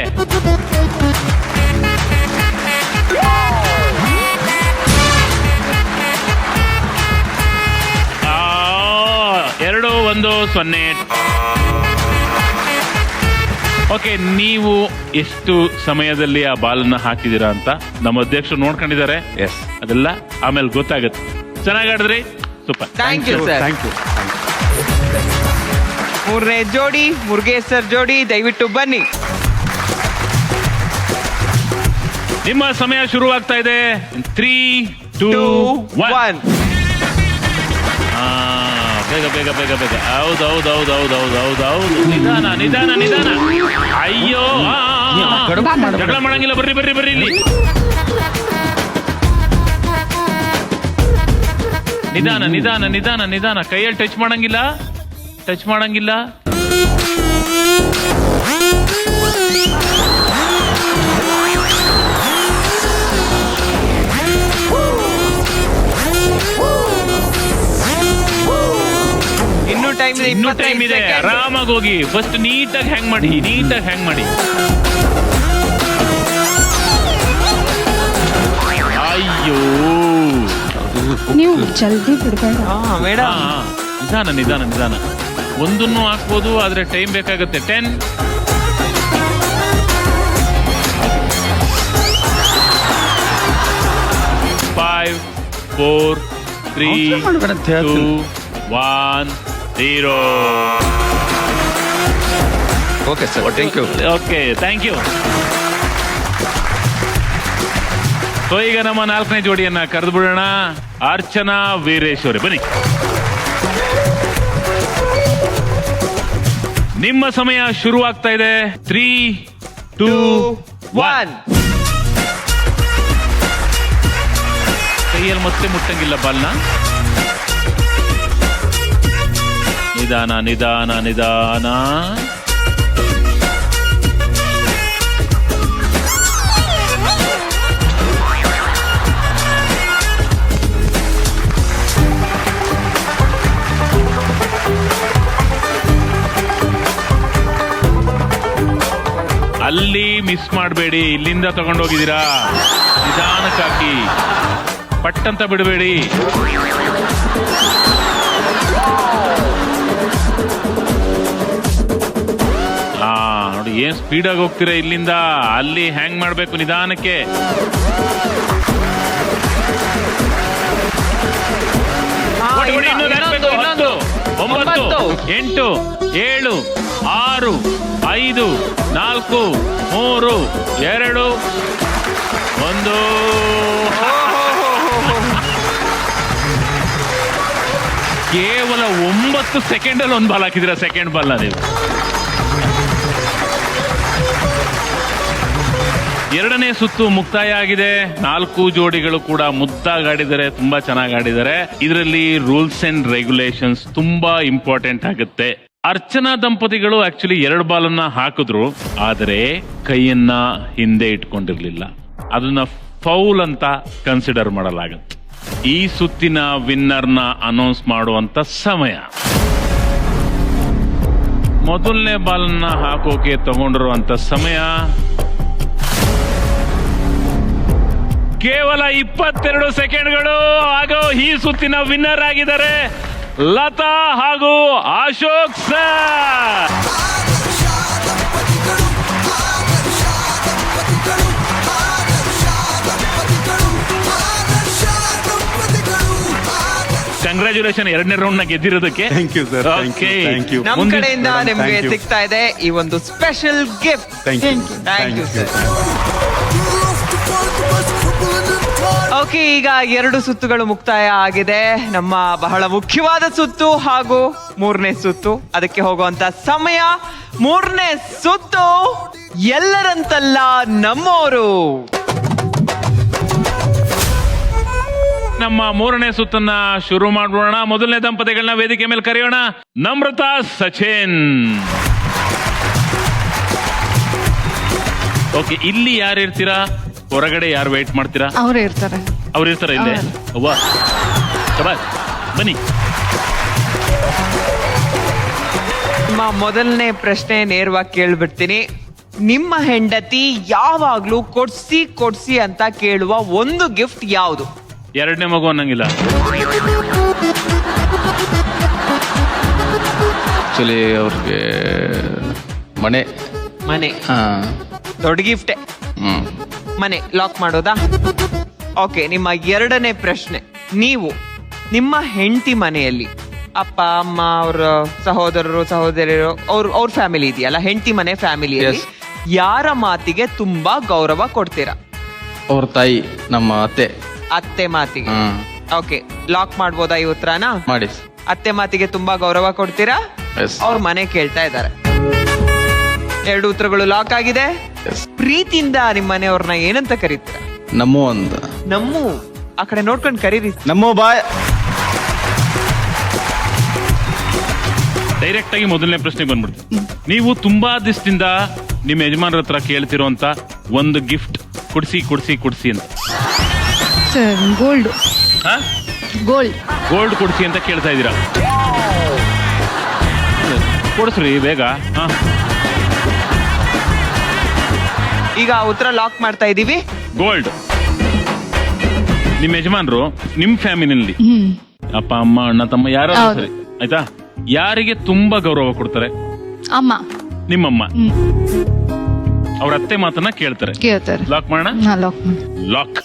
A: ಎರಡು 1, 0. ಓಕೆ, ನೀವು ಎಷ್ಟು ಸಮಯದಲ್ಲಿ ಆ ಬಾಲನ್ನ ಹಾಕಿದೀರಾ ಅಂತ ನಮ್ಮ ಅಧ್ಯಕ್ಷರು ನೋಡ್ಕೊಂಡಿದ್ದಾರೆ.
C: ಎಸ್,
A: ಅದೆಲ್ಲ ಆಮೇಲೆ ಗೊತ್ತಾಗುತ್ತೆ. ಚೆನ್ನಾಗಿ ಆಡಿದ್ರಿ, super.
B: Thank you sir.
C: Thank you.
B: ಮೂರನೇ ಜೋಡಿ ಮುರುಗೇಶ್ ಸರ್ ಜೋಡಿ, ದಯವಿಟ್ಟು ಬನ್ನಿ.
A: ನಿಮ್ಮ ಸಮಯ ಶುರುವಾಗ್ತಾ ಇದೆ. 3, 2, 1. ಬೇಗ ಬೇಗ ಬೇಗ ಬೇಗ. ಹೌದು ಹೌದು ಹೌದು ಹೌದು ಹೌದು ಹೌದು ಹೌದು. ನಿಧಾನ ನಿಧಾನ ನಿಧಾನ. ಅಯ್ಯೋ, ಜಗಳ ಮಾಡಂಗಿಲ್ಲ. ಬರ್ರಿ ಬರ್ರಿ ಬರ್ರಿ ಇಲ್ಲಿ. ನಿಧಾನ ನಿಧಾನ ನಿಧಾನ ನಿಧಾನ. ಕೈಯಲ್ಲಿ ಟಚ್ ಮಾಡಂಗಿಲ್ಲ, ಟಚ್ ಮಾಡಂಗಿಲ್ಲ.
B: ಇನ್ನೂ ಟೈಮ್ ಇದೆ,
A: ಇನ್ನೂ ಟೈಮ್ ಇದೆ. ಆರಾಮಾಗಿ ಹೋಗಿ. ಫಸ್ಟ್ ನೀಟಾಗಿ ಹ್ಯಾಂಗ್ ಮಾಡಿ, ನೀಟಾಗಿ ಹ್ಯಾಂಗ್ ಮಾಡಿ. ಅಯ್ಯೋ,
H: ನೀವು ಜಲ್ದಿ ಬಿಡಬೇಡ.
B: ಮೇಡಮ್,
A: ನಿಧಾನ ನಿಧಾನ ನಿಧಾನ. ಒಂದನ್ನು ಹಾಕ್ಬೋದು, ಆದ್ರೆ ಟೈಮ್ ಬೇಕಾಗುತ್ತೆ. 10, 5, 4, 3, 2, 1, 0.
C: Okay sir, thank you.
A: Okay, thank you. So ಈಗ ನಮ್ಮ 4ನೇ ಜೋಡಿಯನ್ನ ಕರೆದು ಬಿಡೋಣ. ಅರ್ಚನಾ, ವೀರೇಶ್ ಅವರೇ ಬನ್ನಿ. ನಿಮ್ಮ ಸಮಯ ಶುರುವಾಗ್ತಾ ಇದೆ. 3, 2
B: 1.
A: ಕೈಯಲ್ಲಿ ಮತ್ತೆ ಮುಟ್ಟಂಗಿಲ್ಲ ಬಾಲ್ನ. ನಿಧಾನ ನಿಧಾನ ನಿಧಾನ. ಅಲ್ಲಿ ಮಿಸ್ ಮಾಡಬೇಡಿ, ಇಲ್ಲಿಂದ ತಗೊಂಡೋಗಿದ್ದೀರಾ. ನಿಧಾನಕ್ಕೆ ಹಾಕಿ, ಪಟ್ಟಂತ ಬಿಡಬೇಡಿ. ನೋಡಿ ಏನ್ ಸ್ಪೀಡಾಗಿ ಹೋಗ್ತೀರಾ. ಇಲ್ಲಿಂದ ಅಲ್ಲಿ ಹ್ಯಾಂಗ್ ಮಾಡ್ಬೇಕು ನಿಧಾನಕ್ಕೆ. ಇನ್ನೊಂದು 10, 9, 8, 7, 6, 5, 4, 3, 2, 1. ಕೇವಲ 9 ಸೆಕೆಂಡಲ್ಲಿ ಒಂದು ಬಾಲ್ ಹಾಕಿದಿರ. ಸೆಕೆಂಡ್ ಬಾಲ್ನ ನೀವು. ಎರಡನೇ ಸುತ್ತು ಮುಕ್ತಾಯ ಆಗಿದೆ. 4 ಜೋಡಿಗಳು ಕೂಡ ಮುದ್ದಾಗಾಡಿದ್ದಾರೆ, ತುಂಬಾ ಚೆನ್ನಾಗಿ ಆಡಿದ್ದಾರೆ. ಇದರಲ್ಲಿ ರೂಲ್ಸ್ ಅಂಡ್ ರೆಗ್ಯುಲೇಷನ್ಸ್ ತುಂಬಾ ಇಂಪಾರ್ಟೆಂಟ್ ಆಗುತ್ತೆ. ಅರ್ಚನಾ ದಂಪತಿಗಳು ಆಕ್ಚುಲಿ 2 ಬಾಲನ್ನ ಹಾಕಿದ್ರು, ಆದರೆ ಕೈಯನ್ನ ಹಿಂದೆ ಇಟ್ಕೊಂಡಿರ್ಲಿಲ್ಲ. ಅದನ್ನ ಫೌಲ್ ಅಂತ ಕನ್ಸಿಡರ್ ಮಾಡಲಾಗುತ್ತೆ. ಈ ಸುತ್ತಿನ ವಿನ್ನರ್ನ ಅನೌನ್ಸ್ ಮಾಡುವಂತ ಸಮಯ. ಮೊದಲನೇ ಬಾಲ್ನ ಹಾಕೋಕೆ ತಗೊಂಡಿರುವಂತ ಸಮಯ ಕೇವಲ 22 ಸೆಕೆಂಡ್ಗಳು. ಹಾಗೂ ಈ ಸುತ್ತಿನ ವಿನ್ನರ್ ಆಗಿದ್ದಾರೆ ಲತಾ ಹಾಗೂ ಅಶೋಕ್ ಸರ್. ಕಂಗ್ರಾಚುಲೇಷನ್ ಎರಡನೇ ರೌಂಡ್ ನ ಗೆದ್ದಿರೋದಕ್ಕೆ.
F: Thank you sir. Thank you.
B: ನಮ್ಮ ಕಡೆಯಿಂದ ನಿಮ್ಗೆ ಸಿಗ್ತಾ ಇದೆ ಈ ಒಂದು special gift. Thank you sir. Okay, ಈಗ 2 ಸುತ್ತುಗಳು ಮುಕ್ತಾಯ ಆಗಿದೆ. ನಮ್ಮ ಬಹಳ ಮುಖ್ಯವಾದ ಸುತ್ತು ಹಾಗೂ 3ನೇ ಸುತ್ತು, ಅದಕ್ಕೆ ಹೋಗುವಂತ ಸಮಯ. 3ನೇ ಸುತ್ತು ಎಲ್ಲರಂತಲ್ಲ ನಮ್ಮೋರು.
A: ನಮ್ಮ 3ನೇ ಸುತ್ತನ್ನ ಶುರು ಮಾಡೋಣ. ಮೊದಲನೇ ದಂಪತಿಗಳನ್ನ ವೇದಿಕೆ ಮೇಲೆ ಕರೆಯೋಣ. ನಮ್ರತಾ, ಸಚಿನ್. ಓಕೆ, ಇಲ್ಲಿ ಯಾರು ಇರ್ತೀರಾ? ಹೊರಗಡೆ ಯಾರು ವೇಟ್ ಮಾಡ್ತೀರಾ?
E: ಅವರೇ ಇರ್ತಾರೆ.
A: ಅವ್ರು ಇರ್ತಾರ ಇಲ್ಲೇ? ಬನ್ನಿ.
B: ನಿಮ್ಮ ಮೊದಲನೇ ಪ್ರಶ್ನೆ ನೇರವಾಗಿ ಕೇಳ್ಬಿಡ್ತೀನಿ. ನಿಮ್ಮ ಹೆಂಡತಿ ಯಾವಾಗ್ಲೂ ಕೊಡ್ಸಿ ಅಂತ ಕೇಳುವ ಒಂದು ಗಿಫ್ಟ್ ಯಾವುದು?
A: ಎರಡನೇ ಮಗು ಅನ್ನಂಗಿಲ್ಲ.
C: ಆಕ್ಚುಲಿ ಅವ್ರಿಗೆ ಮನೆ.
B: ದೊಡ್ಡ ಗಿಫ್ಟೇ. ಮನೆ ಲಾಕ್ ಮಾಡೋದಾ? ಓಕೆ, ನಿಮ್ಮ 2ನೇ ಪ್ರಶ್ನೆ. ನೀವು ನಿಮ್ಮ ಹೆಂಡತಿ ಮನೆಯಲ್ಲಿ ಅಪ್ಪ ಅಮ್ಮ ಅವ್ರ ಸಹೋದರರು ಸಹೋದರಿಯರು ಅವ್ರ ಫ್ಯಾಮಿಲಿ ಇದೆಯಲ್ಲ, ಹೆಂಡತಿ ಮನೆ ಫ್ಯಾಮಿಲಿಯಲ್ಲಿ ಯಾರ ಮಾತಿಗೆ ತುಂಬಾ ಗೌರವ ಕೊಡ್ತೀರಾ?
C: ಅವ್ರ ತಾಯಿ, ನಮ್ಮ
B: ಅತ್ತೆ ಮಾತಿಗೆ. ಓಕೆ, ಲಾಕ್ ಮಾಡ್ಬೋದಾ ಈ ಉತ್ತರನ?
C: ಮಾಡಿ.
B: ಅತ್ತೆ ಮಾತಿಗೆ ತುಂಬಾ ಗೌರವ ಕೊಡ್ತೀರಾ? ಅವ್ರ ಮನೆ ಕೇಳ್ತಾ ಇದ್ದಾರೆ. 2 ಉತ್ತರಗಳು ಲಾಕ್ ಆಗಿದೆ. ಪ್ರೀತಿಯಿಂದ ನಿಮ್ಮ ಮನೆಯವ್ರನ್ನ ಏನಂತ ಕರೀತೀರಾ?
C: ನಮ್ಮು ಅಂತ.
B: ನಮ್ಮು. ಆ ಕಡೆ ನೋಡ್ಕೊಂಡು ಕರೀರಿ.
C: ನಮ್ಮು ಬಾಯ್.
A: ಡೈರೆಕ್ಟ್ ಆಗಿ ಮೊದಲನೇ ಪ್ರಶ್ನೆ ಬಂದ್ಬಿಡ್ತೀವಿ. ನೀವು ತುಂಬಾ ದಿವಸದಿಂದ ನಿಮ್ಮ ಯಜಮಾನ್ರ ಹತ್ರ ಕೇಳ್ತಿರೋಂತ ಒಂದು ಗಿಫ್ಟ್ ಕೊಡ್ಸಿ ಅಂತ.
E: Sir, gold.
A: ಗೋಲ್ಡ್ ಕೊಡ್ಸಿ ಅಂತ ಕೇಳ್ತಾ ಇದ್ದೀರಾ? ಕೊಡಿಸ್ರಿ ಬೇಗ.
B: ಈಗ ಉತ್ತರ ಲಾಕ್ ಮಾಡ್ತಾ ಇದೀವಿ.
A: ಗೋಲ್ಡ್. ನಿಮ್ಮ ಯಜಮಾನ್ರು ನಿಮ್ ಫ್ಯಾಮಿಲಿನಲ್ಲಿ ಅಪ್ಪ ಅಮ್ಮ ಅಣ್ಣ ತಮ್ಮ ಯಾರು ಸರಿ ಆಯ್ತಾ, ಯಾರಿಗೆ ತುಂಬಾ ಗೌರವ ಕೊಡ್ತಾರೆ?
E: ಅಮ್ಮ.
A: ನಿಮ್ಮಮ್ಮ. ಅವ್ರ ಅತ್ತೆ ಮಾತನ್ನ ಕೇಳ್ತಾರೆ. ಲಾಕ್ ಮಾಡೋಣ. ಲಾಕ್.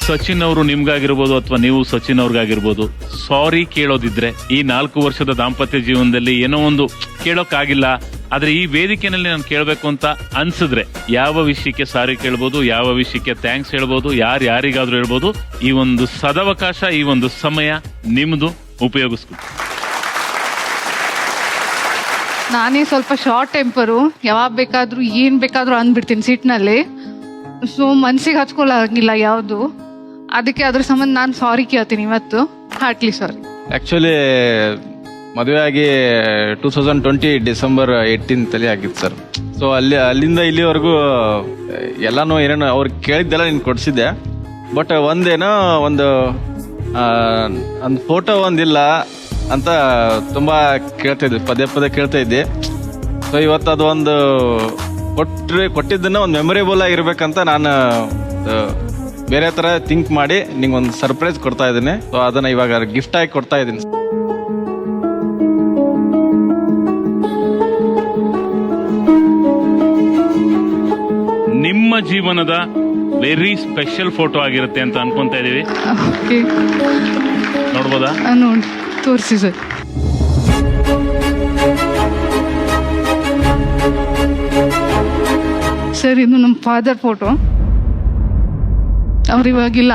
A: ಸಚಿನ್ ಅವರು ನಿಮ್ಗಾಗಿರ್ಬೋದು ಅಥವಾ ನೀವು ಸಚಿನ್ ಅವ್ರಿಗಾಗಿರ್ಬೋದು, ಸಾರಿ ಕೇಳೋದಿದ್ರೆ ಈ 4 ವರ್ಷದ ದಾಂಪತ್ಯ ಜೀವನದಲ್ಲಿ ಏನೋ ಒಂದು ಕೇಳೋಕ್ಕಾಗಿಲ್ಲ, ಆದ್ರೆ ಈ ವೇದಿಕೆನಲ್ಲಿ ನಾನು ಕೇಳಬೇಕು ಅಂತ ಅನ್ಸಿದ್ರೆ ಯಾವ ವಿಷಯಕ್ಕೆ ಸಾರಿ ಕೇಳ್ಬೋದು, ಯಾವ ವಿಷಯಕ್ಕೆ ಥ್ಯಾಂಕ್ಸ್ ಹೇಳ್ಬೋದು, ಯಾರಿಗಾದ್ರೂ ಹೇಳ್ಬೋದು. ಈ ಒಂದು ಸದವಕಾಶ, ಈ ಒಂದು ಸಮಯ ನಿಮ್ದು, ಉಪಯೋಗಿಸ್ಕೊ.
E: ನಾನೇ ಸ್ವಲ್ಪ ಶಾರ್ಟ್ ಟೆಂಪರು, ಯಾವಾಗ ಬೇಕಾದ್ರೂ ಏನ್ ಬೇಕಾದ್ರೂ ಅಂದ್ಬಿಡ್ತೀನಿ ಸಿಟ್ನಲ್ಲಿ. ಸೊ ಮನ್ಸಿಗೆ ಹಚ್ಕೊಳ್ಳಾಗಿಲ್ಲ ಯಾವುದು, ಅದಕ್ಕೆ ಅದ್ರ ಸಂಬಂಧ ನಾನು ಸಾರಿ ಕೇಳ್ತೀನಿ ಇವತ್ತು. ಹಾರ್ಟ್ಲಿ ಸಾರಿ.
C: ಆ್ಯಕ್ಚುಲಿ ಮದುವೆ ಆಗಿ 2020 ಡಿಸೆಂಬರ್ 18 ಆಗಿತ್ತು ಸರ್. ಸೊ ಅಲ್ಲಿಂದ ಇಲ್ಲಿವರೆಗೂ ಎಲ್ಲಾನು ಏನೇನು ಅವ್ರು ಕೇಳಿದ್ದೆಲ್ಲ ನೀನು ಕೊಡಿಸಿದ್ದೆ. ಬಟ್ ಒಂದೇನೋ ಒಂದು ಫೋಟೋ ಒಂದಿಲ್ಲ ಅಂತ ತುಂಬ ಪದೇ ಪದೇ ಕೇಳ್ತಾ ಇದ್ದೆ. ಸೊ ಇವತ್ತು ಅದು ಒಂದು ಕೊಟ್ಟಿದ್ದನ್ನ ಒಂದು ಮೆಮೊರೇಬಲ್ ಆಗಿರ್ಬೇಕಂತ ನಾನು ಬೇರೆ ಥರ ಥಿಂಕ್ ಮಾಡಿ ನಿಂಗೆ ಒಂದು ಸರ್ಪ್ರೈಸ್ ಕೊಡ್ತಾ ಇದ್ದೀನಿ. ಸೊ ಅದನ್ನ ಇವಾಗ ಗಿಫ್ಟ್ ಆಗಿ ಕೊಡ್ತಾ ಇದ್ದೀನಿ.
A: ನಿಮ್ಮ ಜೀವನದ ವೆರಿ ಸ್ಪೆಷಲ್ ಫೋಟೋ ಆಗಿರುತ್ತೆ ಅಂತ ಅನ್ಕೊಂತ ಇದೀವಿ.
E: ಓಕೆ,
A: ನೋಡ್ಬೋದಾ?
E: ನೋಡಿ ತೋರಿಸಿ ಸರ್. ಸರ್ ಇದು ನಮ್ಮ ಫಾದರ್ ಫೋಟೋ. ಅವ್ರಿವಾಗಿಲ್ಲ.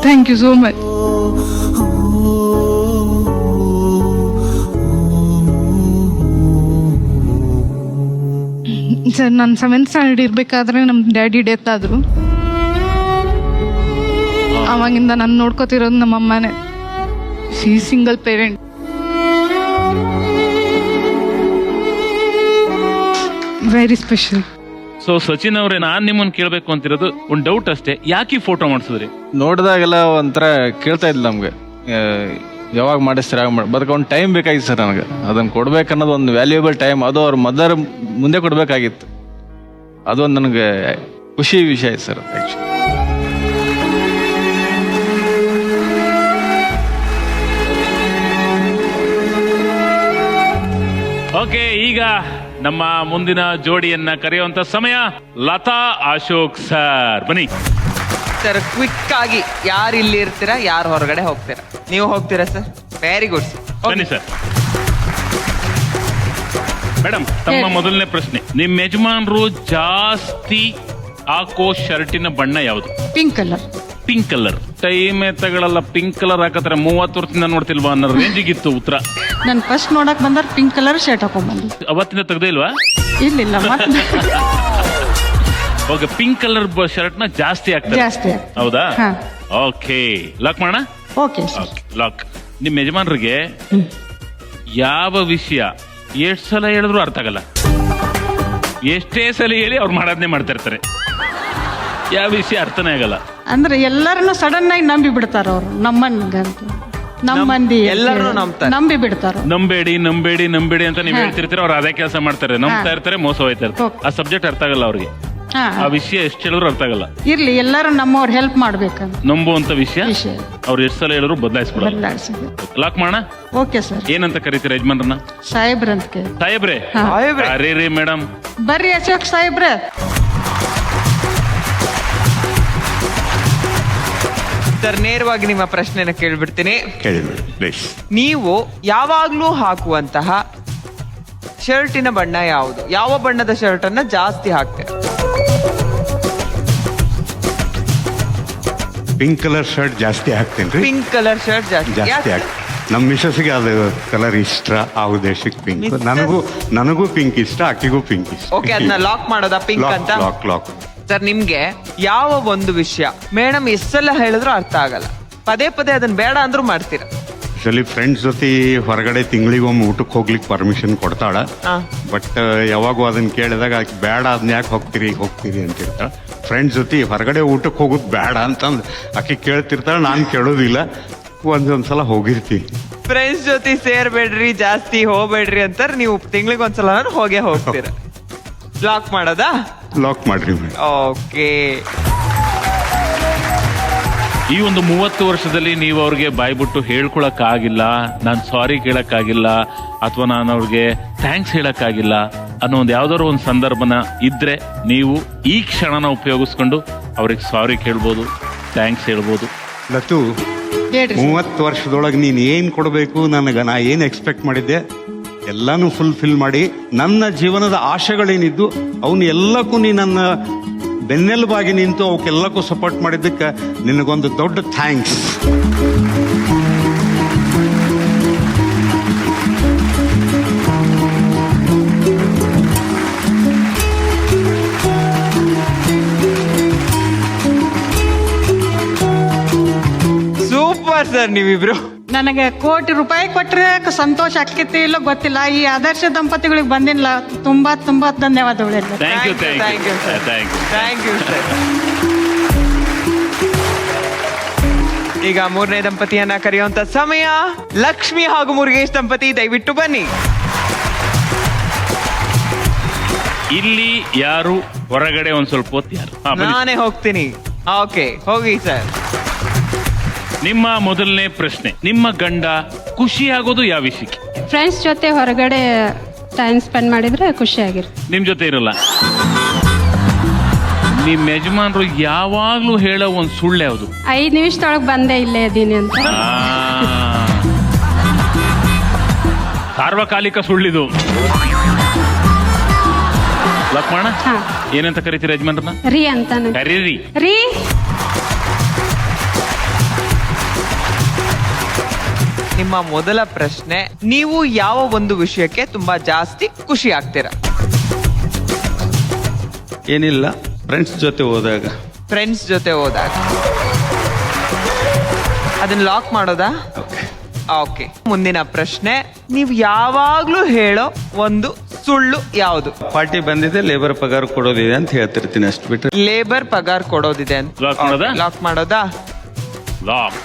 E: Thank you so much. Sir ನಾನು 7th ಸ್ಟ್ಯಾಂಡರ್ಡ್ ಇರ್ಬೇಕಾದ್ರೆ ನಮ್ಮ ಡ್ಯಾಡಿ ಡೆತ್ ಆದ್ರು. ಅವಾಗಿಂದ ನಾನು ನೋಡ್ಕೋತಿರೋದು ನಮ್ಮ ಅಮ್ಮನೇ. She single parent. Very special.
A: So Sachin ಅವರೇ, ನಾನ್ ನಿಮ್ಮನ್ನ ಕೇಳ್ಬೇಕು ಅಂತಿರೋದು ಒಂದು ಡೌಟ್ ಅಷ್ಟೇ, ಯಾಕೆ ಫೋಟೋ ಮಾಡಿಸಿದ್ರಿ?
C: ನೋಡಿದಾಗೆಲ್ಲ ಒಂಥರ ಕೇಳ್ತಾ ಇದ್ಲ ನಮ್ಗೆ, ಯಾವಾಗ ಮಾಡಿಸ್ತೀರ ಬದಕ್ಕೆ ಒಂದು ಟೈಮ್ ಬೇಕಾಗಿತ್ತು ಸರ್ ನನಗೆ. ಅದನ್ನು ಕೊಡ್ಬೇಕನ್ನೋದು ಒಂದು ವ್ಯಾಲ್ಯೂಯಬಲ್ ಟೈಮ್. ಅದು ಅವ್ರ ಮದರ್ ಮುಂದೆ ಕೊಡಬೇಕಾಗಿತ್ತು. ಅದೊಂದು ನನಗೆ ಖುಷಿ ವಿಷಯ ಸರ್ ಆ್ಯಕ್ಚುಲಿ.
A: ಓಕೆ, ಈಗ ನಮ್ಮ ಮುಂದಿನ ಜೋಡಿಯನ್ನ ಕರೆಯುವಂತ ಸಮಯ. ಲತಾ ಅಶೋಕ್ ಸರ್, ಬನ್ನಿ
B: ಸರ್. ಕ್ವಿಕ್ ಆಗಿ ಯಾರು ಇಲ್ಲಿ ಇರ್ತೀರಾ, ಯಾರು ಹೊರಗಡೆ ಹೋಗ್ತೀರಾ? ನೀವು ಹೋಗ್ತೀರಾ ಸರ್? Very good.
A: ಬನ್ನಿ ಸರ್. ಮೇಡಮ್, ತಮ್ಮ ಮೊದಲನೇ ಪ್ರಶ್ನೆ, ನಿಮ್ ಯಜಮಾನ್ರು ಜಾಸ್ತಿ ಹಾಕೋ ಶರ್ಟಿನ ಬಣ್ಣ ಯಾವುದು?
G: Pink colour.
A: Pink colour. Time ತಗೊಳ್ಳಲ್ಲ, ಪಿಂಕ್ ಕಲರ್ ಹಾಕತ್ತಾರೆ. 30 ವರ್ಷದಿಂದ ನೋಡ್ತಿಲ್ವಾ ಅನ್ನೋ ರೇಂಜಿಗಿತ್ತು ಉತ್ತರ.
G: ನಾನು ಫಸ್ಟ್ ನೋಡಕ್ ಬಂದ್ರೆ ಪಿಂಕ್ ಕಲರ್ ಶರ್ಟ್ ಹಾಕೊಂಡ್ ಬಂದು.
A: ಅವತ್ತಿಂದ ತೆಗ್ದೇ ಇಲ್ವಾ?
G: ಇಲ್ಲ ಮತ್ತೆ
A: ಓಕೆ, ಪಿಂಕ್ ಕಲರ್ ಶರ್ಟ್ ನ ಜಾಸ್ತಿ ಆಗ್ತದೆ.
G: ಜಾಸ್ತಿ.
A: ಹೌದಾ?
G: ಹಾ.
A: ಓಕೆ, ಲಾಕ್ ಮಾಡೋಣ.
G: Okay sir.
A: ಲಾಕ್. ನಿಮ್ ಯಜಮಾನ್ರಿಗೆ ಯಾವ ವಿಷಯ ಎಷ್ಟು ಸಲ ಹೇಳಿದ್ರು ಅರ್ಥ ಆಗಲ್ಲ, ಎಷ್ಟೇ ಸಲ ಹೇಳಿ ಅವ್ರು ಮಾಡೋದನ್ನೇ ಮಾಡ್ತಾ ಇರ್ತಾರೆ. ಯಾವ ವಿಷಯ ಅರ್ಥನೇ ಆಗಲ್ಲ.
G: ಅಂದ್ರೆ ಎಲ್ಲರನ್ನು ಸಡನ್ ಆಗಿ ನಂಬಿ ಬಿಡ್ತಾರ ಅವ್ರು. ನಮ್ಮನ್ಗಂತ ನಮ್ಮ ಮಂದಿ
B: ಎಲ್ಲರೂ ನಂಬ್ತಾರೆ.
G: ನಂಬಿ ಬಿಡ್ತಾರ.
A: ನಂಬೇಡಿ ಅಂತ ನೀವ್ ಹೇಳ್ತಿರ್ತೀರ, ಅವ್ರು ಅದೇ ಕೆಲಸ ಮಾಡ್ತಾರೆ. ನಂಬ್ತಾ ಇರ್ತಾರೆ, ಮೋಸ ಹೋಯ್ತಾ ಇರ್ತಾರೆ. ಆ ಸಬ್ಜೆಕ್ಟ್ ಅರ್ಥ ಆಗಲ್ಲ ಅವ್ರಿಗೆ. ಆ ವಿಷಯ ಎಷ್ಟು ಹೇಳಿದ್ರು ಅರ್ಥ ಆಗಲ್ಲ.
G: ಇರ್ಲಿ, ಎಲ್ಲರೂ ನಮ್ಮವ್ರು ಹೆಲ್ಪ್ ಮಾಡ್ಬೇಕಂತ
A: ನಂಬುವಂತ ವಿಷಯ ಅವ್ರು ಎಷ್ಟು ಸಲ ಹೇಳಿದ್ರು ಬದಲಾಯಿಸ್ಬಿಡಲ್ಲ. ಲಾಕ್ ಮಾಡೋಣ.
G: Okay sir.
A: ಏನಂತ ಕರೀತೀರ ಯಜಮಾನ್ರನ್ನ?
G: ಸಾಹೇಬ್ರಂತ ಕೇಳಿ.
A: ಸಾಹೇಬ್ರೆ? ಅರೆ ರೀ ಮೇಡಮ್.
G: ಬರ್ರಿ ಅಶೋಕ್ ಸಾಹೇಬ್ರ.
B: ಸರ್, ನೇರವಾಗಿ ನಿಮ್ಮ ಪ್ರಶ್ನೆನ ಕೇಳ್ಬಿಡ್ತೀನಿ.
F: ಕೇಳಿಬಿಡಿ ಪ್ಲೀಸ್.
B: ನೀವು ಯಾವಾಗ್ಲೂ ಹಾಕುವಂತಹ ಶರ್ಟಿನ ಬಣ್ಣ ಯಾವುದು? ಯಾವ ಬಣ್ಣದ ಶರ್ಟ್ ಅನ್ನ ಜಾಸ್ತಿ ಹಾಕ್ತೀರಾ?
F: ಪಿಂಕ್ ಕಲರ್ ಶರ್ಟ್ ಜಾಸ್ತಿ ಹಾಕ್ತೇನ್ರಿ.
B: ಪಿಂಕ್ ಕಲರ್ ಶರ್ಟ್
F: ಜಾಸ್ತಿ ಹಾಕಿ. ನಮ್ಮ ಮಿಸಸ್ಗೆ ಅದು ಕಲರ್ ಇಷ್ಟ, ಆ ಉದ್ದೇಶಕ್ಕೆ ಪಿಂಕ್. ನನಗೂ ಪಿಂಕ್ ಇಷ್ಟ, ಆಕೆಗೂ ಪಿಂಕ್ ಇಷ್ಟ.
B: ಓಕೆ, ಅದನ್ನ ಲಾಕ್ ಮಾಡೋದಾ ಪಿಂಕ್ ಅಂತ?
F: ಲಾಕ್.
B: ಸರ್, ನಿಮ್ಗೆ ಯಾವ ಒಂದು ವಿಷಯ ಮೇಡಮ್ ಎಷ್ಟೆಲ್ಲ ಹೇಳಿದ್ರು ಅರ್ಥ ಆಗಲ್ಲ, ಪದೇ ಪದೇ ಅದನ್ನ ಬೇಡ ಅಂದ್ರೂ ಮಾಡ್ತೀರಾ?
F: ಆಕ್ಚುಲಿ ಫ್ರೆಂಡ್ಸ್ ಜೊತೆ ಹೊರಗಡೆ ತಿಂಗಳಿಗೊಮ್ಮೆ ಊಟಕ್ಕೆ ಹೋಗ್ಲಿಕ್ಕೆ ಪರ್ಮಿಷನ್ ಕೊಡ್ತಾಳ. ಬಟ್ ಯಾವಾಗೂ ಅದನ್ನ ಕೇಳಿದಾಗ ಆಕೆ ಬೇಡ, ಅದನ್ನ ಯಾಕೆ ಹೋಗ್ತೀರಿ ಅಂತಿರ್ತಾಳೆ. ಫ್ರೆಂಡ್ಸ್ ಜೊತೆ ಹೊರಗಡೆ ಊಟಕ್ಕೆ ಹೋಗೋದು ಬೇಡ ಅಂತಂದು ಆಕೆ ಕೇಳ್ತಿರ್ತಾಳೆ, ನಾನು ಕೇಳೋದಿಲ್ಲ. ಒಂದೊಂದ್ಸಲ ಹೋಗಿರ್ತೀನಿ.
B: ಫ್ರೆಂಡ್ಸ್ ಜೊತೆ ಸೇರ್ಬೇಡ್ರಿ, ಜಾಸ್ತಿ ಹೋಗ್ಬೇಡ್ರಿ ಅಂತಾರೆ, ನೀವು ತಿಂಗಳಿಗೆ ಒಂದ್ಸಲ ಹೋಗೇ ಹೋಗ್ತೀರ. ಲಾಕ್ ಮಾಡೋದಾ?
F: ಲಾಕ್ ಮಾಡ್ರಿ ಮೇಡಮ್.
B: ಓಕೆ.
A: ಈ ಒಂದು 30 ವರ್ಷದಲ್ಲಿ ನೀವು ಅವ್ರಿಗೆ ಬಾಯ್ಬಿಟ್ಟು ಹೇಳ್ಕೊಳಕ್ಕಾಗಿಲ್ಲ, ನಾನು ಸಾರಿ ಕೇಳಕ್ಕಾಗಿಲ್ಲ, ಅಥವಾ ನಾನು ಅವ್ರಿಗೆ ಥ್ಯಾಂಕ್ಸ್ ಹೇಳಕ್ಕಾಗಿಲ್ಲ ಅನ್ನೋ ಒಂದು ಯಾವ್ದಾದ್ರು ಒಂದು ಸಂದರ್ಭನ ಇದ್ರೆ, ನೀವು ಈ ಕ್ಷಣನ ಉಪಯೋಗಿಸ್ಕೊಂಡು ಅವ್ರಿಗೆ ಸಾರಿ ಕೇಳ್ಬೋದು, ಥ್ಯಾಂಕ್ಸ್ ಹೇಳ್ಬೋದು.
F: ಲತು, 30 ವರ್ಷದೊಳಗೆ ನೀನು ಏನು ಕೊಡಬೇಕು ನನಗೆ, ನಾ ಏನು ಎಕ್ಸ್ಪೆಕ್ಟ್ ಮಾಡಿದ್ದೆ ಎಲ್ಲಾನು ಫುಲ್ಫಿಲ್ ಮಾಡಿ ನನ್ನ ಜೀವನದ ಆಶೆಗಳೇನಿದ್ದು ಅವನು ಎಲ್ಲಕ್ಕೂ ನೀ ನನ್ನ ಬೆನ್ನೆಲುಬಾಗಿ ನಿಂತು ಅವಕ್ಕೆಲ್ಲಕ್ಕೂ ಸಪೋರ್ಟ್ ಮಾಡಿದ್ದಕ್ಕೆ ನಿನಗೊಂದು ದೊಡ್ಡ ಥ್ಯಾಂಕ್ಸ್.
B: ಸೂಪರ್ ಸರ್ ನೀವಿಬ್ರು.
G: ನನಗೆ ಕೋಟಿ ರೂಪಾಯಿ ಕೊಟ್ರೆ ಸಂತೋಷ ಆಕ್ಕೈತಿ ಇಲ್ಲೋ ಗೊತ್ತಿಲ್ಲ. ಈ ಆದರ್ಶ ದಂಪತಿಗಳಿಗೆ ಬಂದಿಲ್ಲ. ತುಂಬಾ ತುಂಬಾ ಧನ್ಯವಾದಗಳು.
A: Thank you
B: Thank you, sir. Thank you sir. ಈಗ ಮೂರನೇ ದಂಪತಿಯನ್ನ ಕರೆಯುವಂತ ಸಮಯ. ಲಕ್ಷ್ಮಿ ಹಾಗೂ ಮುರುಗೇಶ್ ದಂಪತಿ ದಯವಿಟ್ಟು ಬನ್ನಿ.
A: ಇಲ್ಲಿ ಯಾರು ಹೊರಗಡೆ ಒಂದ್ ಸ್ವಲ್ಪ ಹೊತ್ತು ಯಾರು? ಹಾ, ಬನ್ನಿ.
B: ನಾನೇ ಹೋಗ್ತೀನಿ. ಓಕೆ, ಹೋಗಿ ಸರ್.
A: ನಿಮ್ಮ ಮೊದಲನೇ ಪ್ರಶ್ನೆ, ನಿಮ್ಮ ಗಂಡ ಖುಷಿ ಆಗೋದು ಯಾವ ವಿಷಯಕ್ಕೆ?
H: ಫ್ರೆಂಡ್ಸ್ ಜೊತೆ ಹೊರಗಡೆ ಟೈಮ್ ಸ್ಪೆಂಡ್ ಮಾಡಿದ್ರೆ ಖುಷಿಯಾಗಿರುತ್ತೆ.
A: ನಿಮ್ ಜೊತೆ ಇರಲ್ಲ. ನಿಮ್ ಯಜಮಾನ್ರು ಯಾವಾಗ್ಲೂ ಹೇಳೋ ಒಂದ್ ಸುಳ್ಳು ಯಾವುದು?
H: 5 ನಿಮಿಷದೊಳಗೆ ಬಂದೇ ಇಲ್ಲೇ ಇದ್ದೀನಿ ಅಂತ.
A: ಸಾರ್ವಕಾಲಿಕ ಸುಳ್ಳಿದು. ಲಕ್ಷ್ಮಣ,
H: ಹಾ.
A: ಏನಂತ ಕರಿತೀರ ಯಜಮಾನ್ರನ್ನ?
H: ರೀ ಅಂತಾನೆ.
A: ಕರೀರಿ.
H: ರೀ.
B: ನಿಮ್ಮ ಮೊದಲ ಪ್ರಶ್ನೆ, ನೀವು ಯಾವ ಒಂದು ವಿಷಯಕ್ಕೆ ತುಂಬಾ ಜಾಸ್ತಿ ಖುಷಿ ಆಗ್ತೀರಾ?
F: ಏನಿಲ್ಲ, ಫ್ರೆಂಡ್ಸ್ ಜೊತೆ ಹೋದಾಗ.
B: ಫ್ರೆಂಡ್ಸ್ ಜೊತೆ ಹೋದಾಗ. ಅದನ್ನ ಲಾಕ್ ಮಾಡೋದಾ? ಓಕೆ. ಮುಂದಿನ ಪ್ರಶ್ನೆ, ನೀವು ಯಾವಾಗ್ಲೂ ಹೇಳೋ ಒಂದು ಸುಳ್ಳು ಯಾವುದು?
F: ಪಾರ್ಟಿ ಬಂದಿದೆ, ಲೇಬರ್ ಪಗಾರ ಕೊಡೋದಿದೆ ಅಂತ ಹೇಳ್ತಿರ್ತೀನಿ, ಅಷ್ಟು ಬಿಟ್ಟರೆ.
B: ಲೇಬರ್ ಪಗಾರ ಕೊಡೋದಿದೆ ಅಂತ.
A: ಲಾಕ್ ಮಾಡೋದಾ?
B: ಲಾಕ್ ಮಾಡೋದಾ?
A: ಲಾಕ್.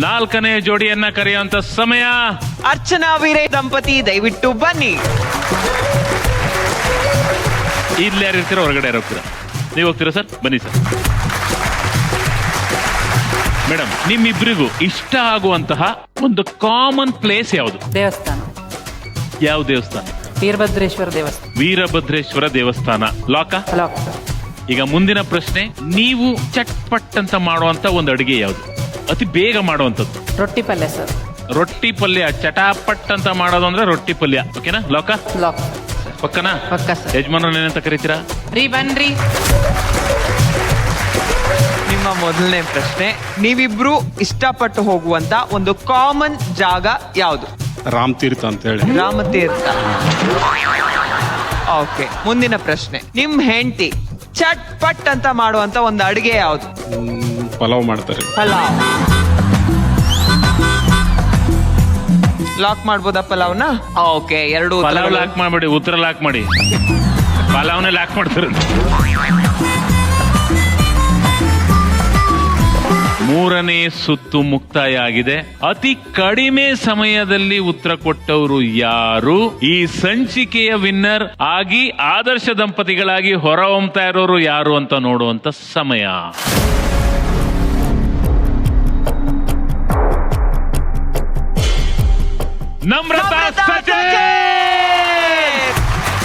A: ನಾಲ್ಕನೇ ಜೋಡಿಯನ್ನ ಕರೆಯುವಂತ ಸಮಯ.
B: ಅರ್ಚನಾ ವೀರೇ ದಂಪತಿ ದಯವಿಟ್ಟು ಬನ್ನಿ.
A: ಇಲ್ಲಿ ಯಾರು ಇರ್ತೀರ, ಹೊರಗಡೆ ಯಾರು ಹೋಗ್ತೀರಾ? ನೀವು ಹೋಗ್ತೀರಾ ಸರ್? ಬನ್ನಿ ಸರ್. ಮೇಡಮ್, ನಿಮ್ಮಿಬ್ಬರಿಗೂ ಇಷ್ಟ ಆಗುವಂತಹ ಒಂದು ಕಾಮನ್ ಪ್ಲೇಸ್ ಯಾವುದು?
J: ದೇವಸ್ಥಾನ.
A: ಯಾವ ದೇವಸ್ಥಾನ?
J: ವೀರಭದ್ರೇಶ್ವರ ದೇವಸ್ಥಾನ.
A: ವೀರಭದ್ರೇಶ್ವರ ದೇವಸ್ಥಾನ. ಲಾಕ?
J: ಲಾಕ್.
A: ಈಗ ಮುಂದಿನ ಪ್ರಶ್ನೆ, ನೀವು ಚಟ್ಪಟ್ ಅಂತ ಮಾಡುವಂತ ಒಂದು ಅಡುಗೆ ಯಾವುದು? ಅತಿ ಬೇಗ ಮಾಡುವಂಥದ್ದು.
J: ರೊಟ್ಟಿ ಪಲ್ಯ ಸರ್.
A: ರೊಟ್ಟಿ ಪಲ್ಯ. ಚಟಾಪಟ್ ಅಂತ ಮಾಡೋದು ಅಂದ್ರೆ ರೊಟ್ಟಿ ಪಲ್ಯ. ಓಕೆನಾ? ಲಾಕ?
J: ಲಾಕ್.
A: ಪಕ್ಕನಾ?
J: ಪಕ್ಕ ಸರ್.
A: ಯಜಮಾನ ಏನಂತ ಕರಿತೀರಾ?
J: ರೀ ಬನ್ರಿ.
B: ನಿಮ್ಮ ಮೊದಲನೇ ಪ್ರಶ್ನೆ, ನೀವಿಬ್ರು ಇಷ್ಟಪಟ್ಟು ಹೋಗುವಂತ ಒಂದು ಕಾಮನ್ ಜಾಗ ಯಾವುದು?
I: ರಾಮ್ ತೀರ್ಥ ಅಂತ ಹೇಳಿ.
B: ರಾಮತೀರ್ಥ. ಓಕೆ. ಮುಂದಿನ ಪ್ರಶ್ನೆ, ನಿಮ್ ಹೆಂಡತಿ ಚಟ್ಪಟ್ ಅಂತ ಮಾಡುವಂತ ಒಂದು ಅಡುಗೆ ಯಾವುದು?
I: ಪಲಾವ್ ಮಾಡ್ತಾರೆ.
B: ಪಲಾವ್. ಲಾಕ್ ಮಾಡ್ಬೋದಾ ಪಲಾವ್ನ? ಓಕೆ. ಎರಡು
A: ಪಲಾವ್ ಲಾಕ್ ಮಾಡ್ಬೇಡಿ, ಉತ್ತರ ಲಾಕ್ ಮಾಡಿ. ಪಲಾವ್ನೇ ಲಾಕ್ ಮಾಡ್ತಾರೆ. ಮೂರನೇ ಸುತ್ತು ಮುಕ್ತಾಯ ಆಗಿದೆ. ಅತಿ ಕಡಿಮೆ ಸಮಯದಲ್ಲಿ ಉತ್ತರ ಕೊಟ್ಟವರು ಯಾರು? ಈ ಸಂಚಿಕೆಯ ವಿನ್ನರ್ ಆಗಿ ಆದರ್ಶ ದಂಪತಿಗಳಾಗಿ ಹೊರಹೊಮ್ತಾ ಇರೋರು ಯಾರು ಅಂತ ನೋಡುವಂತ ಸಮಯ. ನಮ್ರತಾ ಸಚಿನ್.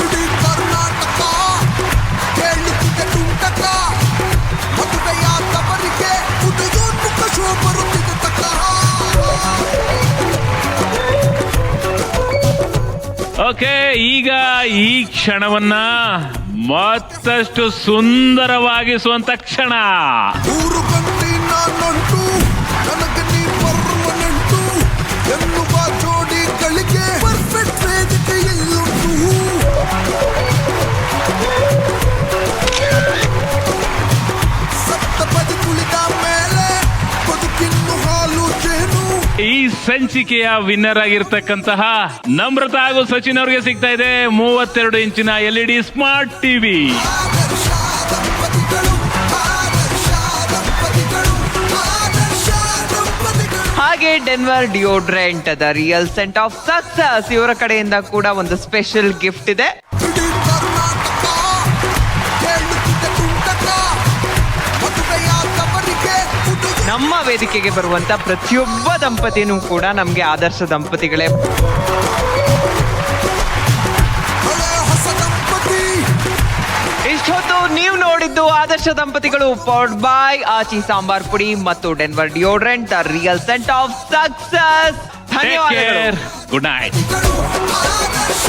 D: ಇಡೀ ಕರ್ನಾಟಕ ಕೇಳುತ್ತಿದೆ ತುಂಟಕ, ಮದುವೆಯಾದವರಿಗೆ ಉದಯೋನ್ಮುಖ ಶೋ ಬರುತ್ತಿದೆ ತಕ್ಕ.
A: ಓಕೆ, ಈಗ ಈ ಕ್ಷಣವನ್ನ ಮತ್ತಷ್ಟು ಸುಂದರವಾಗಿಸುವಂತ ಕ್ಷಣ.
D: 3 ಗಂಟೆ ನಾನಂಟು, ನನಗೆ ನೀ ಪರ್ಮನೆಂಟು ಎನ್ನುವ ಜೋಡಿಗಳಿಗೆ ಪರ್ಫೆಕ್ಟ್ ವೇದಿಕೆ ಎಲ್ಲುಂಟು. ಸಪ್ತಪದಿ ಕುಳಿತ ಮೇಲೆ ಬದುಕಿನ್ನು ಹಾಲು ಜೇನು.
A: ಈ ಸಂಚಿಕೆಯ ವಿನ್ನರ್ ಆಗಿರ್ತಕ್ಕಂತಹ ನಮ್ರತಾ ಹಾಗೂ ಸಚಿನ್ ಅವರಿಗೆ ಸಿಗ್ತಾ ಇದೆ 32 ಇಂಚಿನ LED ಸ್ಮಾರ್ಟ್ ಟಿವಿ.
D: ಆದರ್ಶ ದಂಪತಿಗಳು, ಆದರ್ಶ ದಂಪತಿಗಳು, ಆದರ್ಶ ದಂಪತಿಗಳು.
B: ಹಾಗೆ Denver deodorant the real scent of success ಇವರ ಕಡೆಯಿಂದ ಕೂಡ ಒಂದು ಸ್ಪೆಷಲ್ ಗಿಫ್ಟ್ ಇದೆ.
D: ಇಡೀ ಕರ್ನಾಟಕ ಕೇಳುತ್ತಿದೆ ತುಂಟಕ, ಮದುವೆಯಾದವರಿಗೆ ಉದಯ.
B: ನಮ್ಮ ವೇದಿಕೆಗೆ ಬರುವಂತ ಪ್ರತಿಯೊಬ್ಬ ದಂಪತಿನೂ ಕೂಡ ನಮ್ಗೆ ಆದರ್ಶ ದಂಪತಿಗಳೇ.
D: ಹಳೆ ಹೊಸ ದಂಪತಿ.
B: ಇಷ್ಟೊತ್ತು ನೀವು ನೋಡಿದ್ದು ಆದರ್ಶ ದಂಪತಿಗಳು ಪವರ್ಡ್ ಬೈ ಆಚಿ ಸಾಂಬಾರ್ ಪುಡಿ ಮತ್ತು Denver deodorant the real scent of success. ಧನ್ಯವಾದಗಳು.
A: Take care. Good night.
D: ಆದರ್ಶ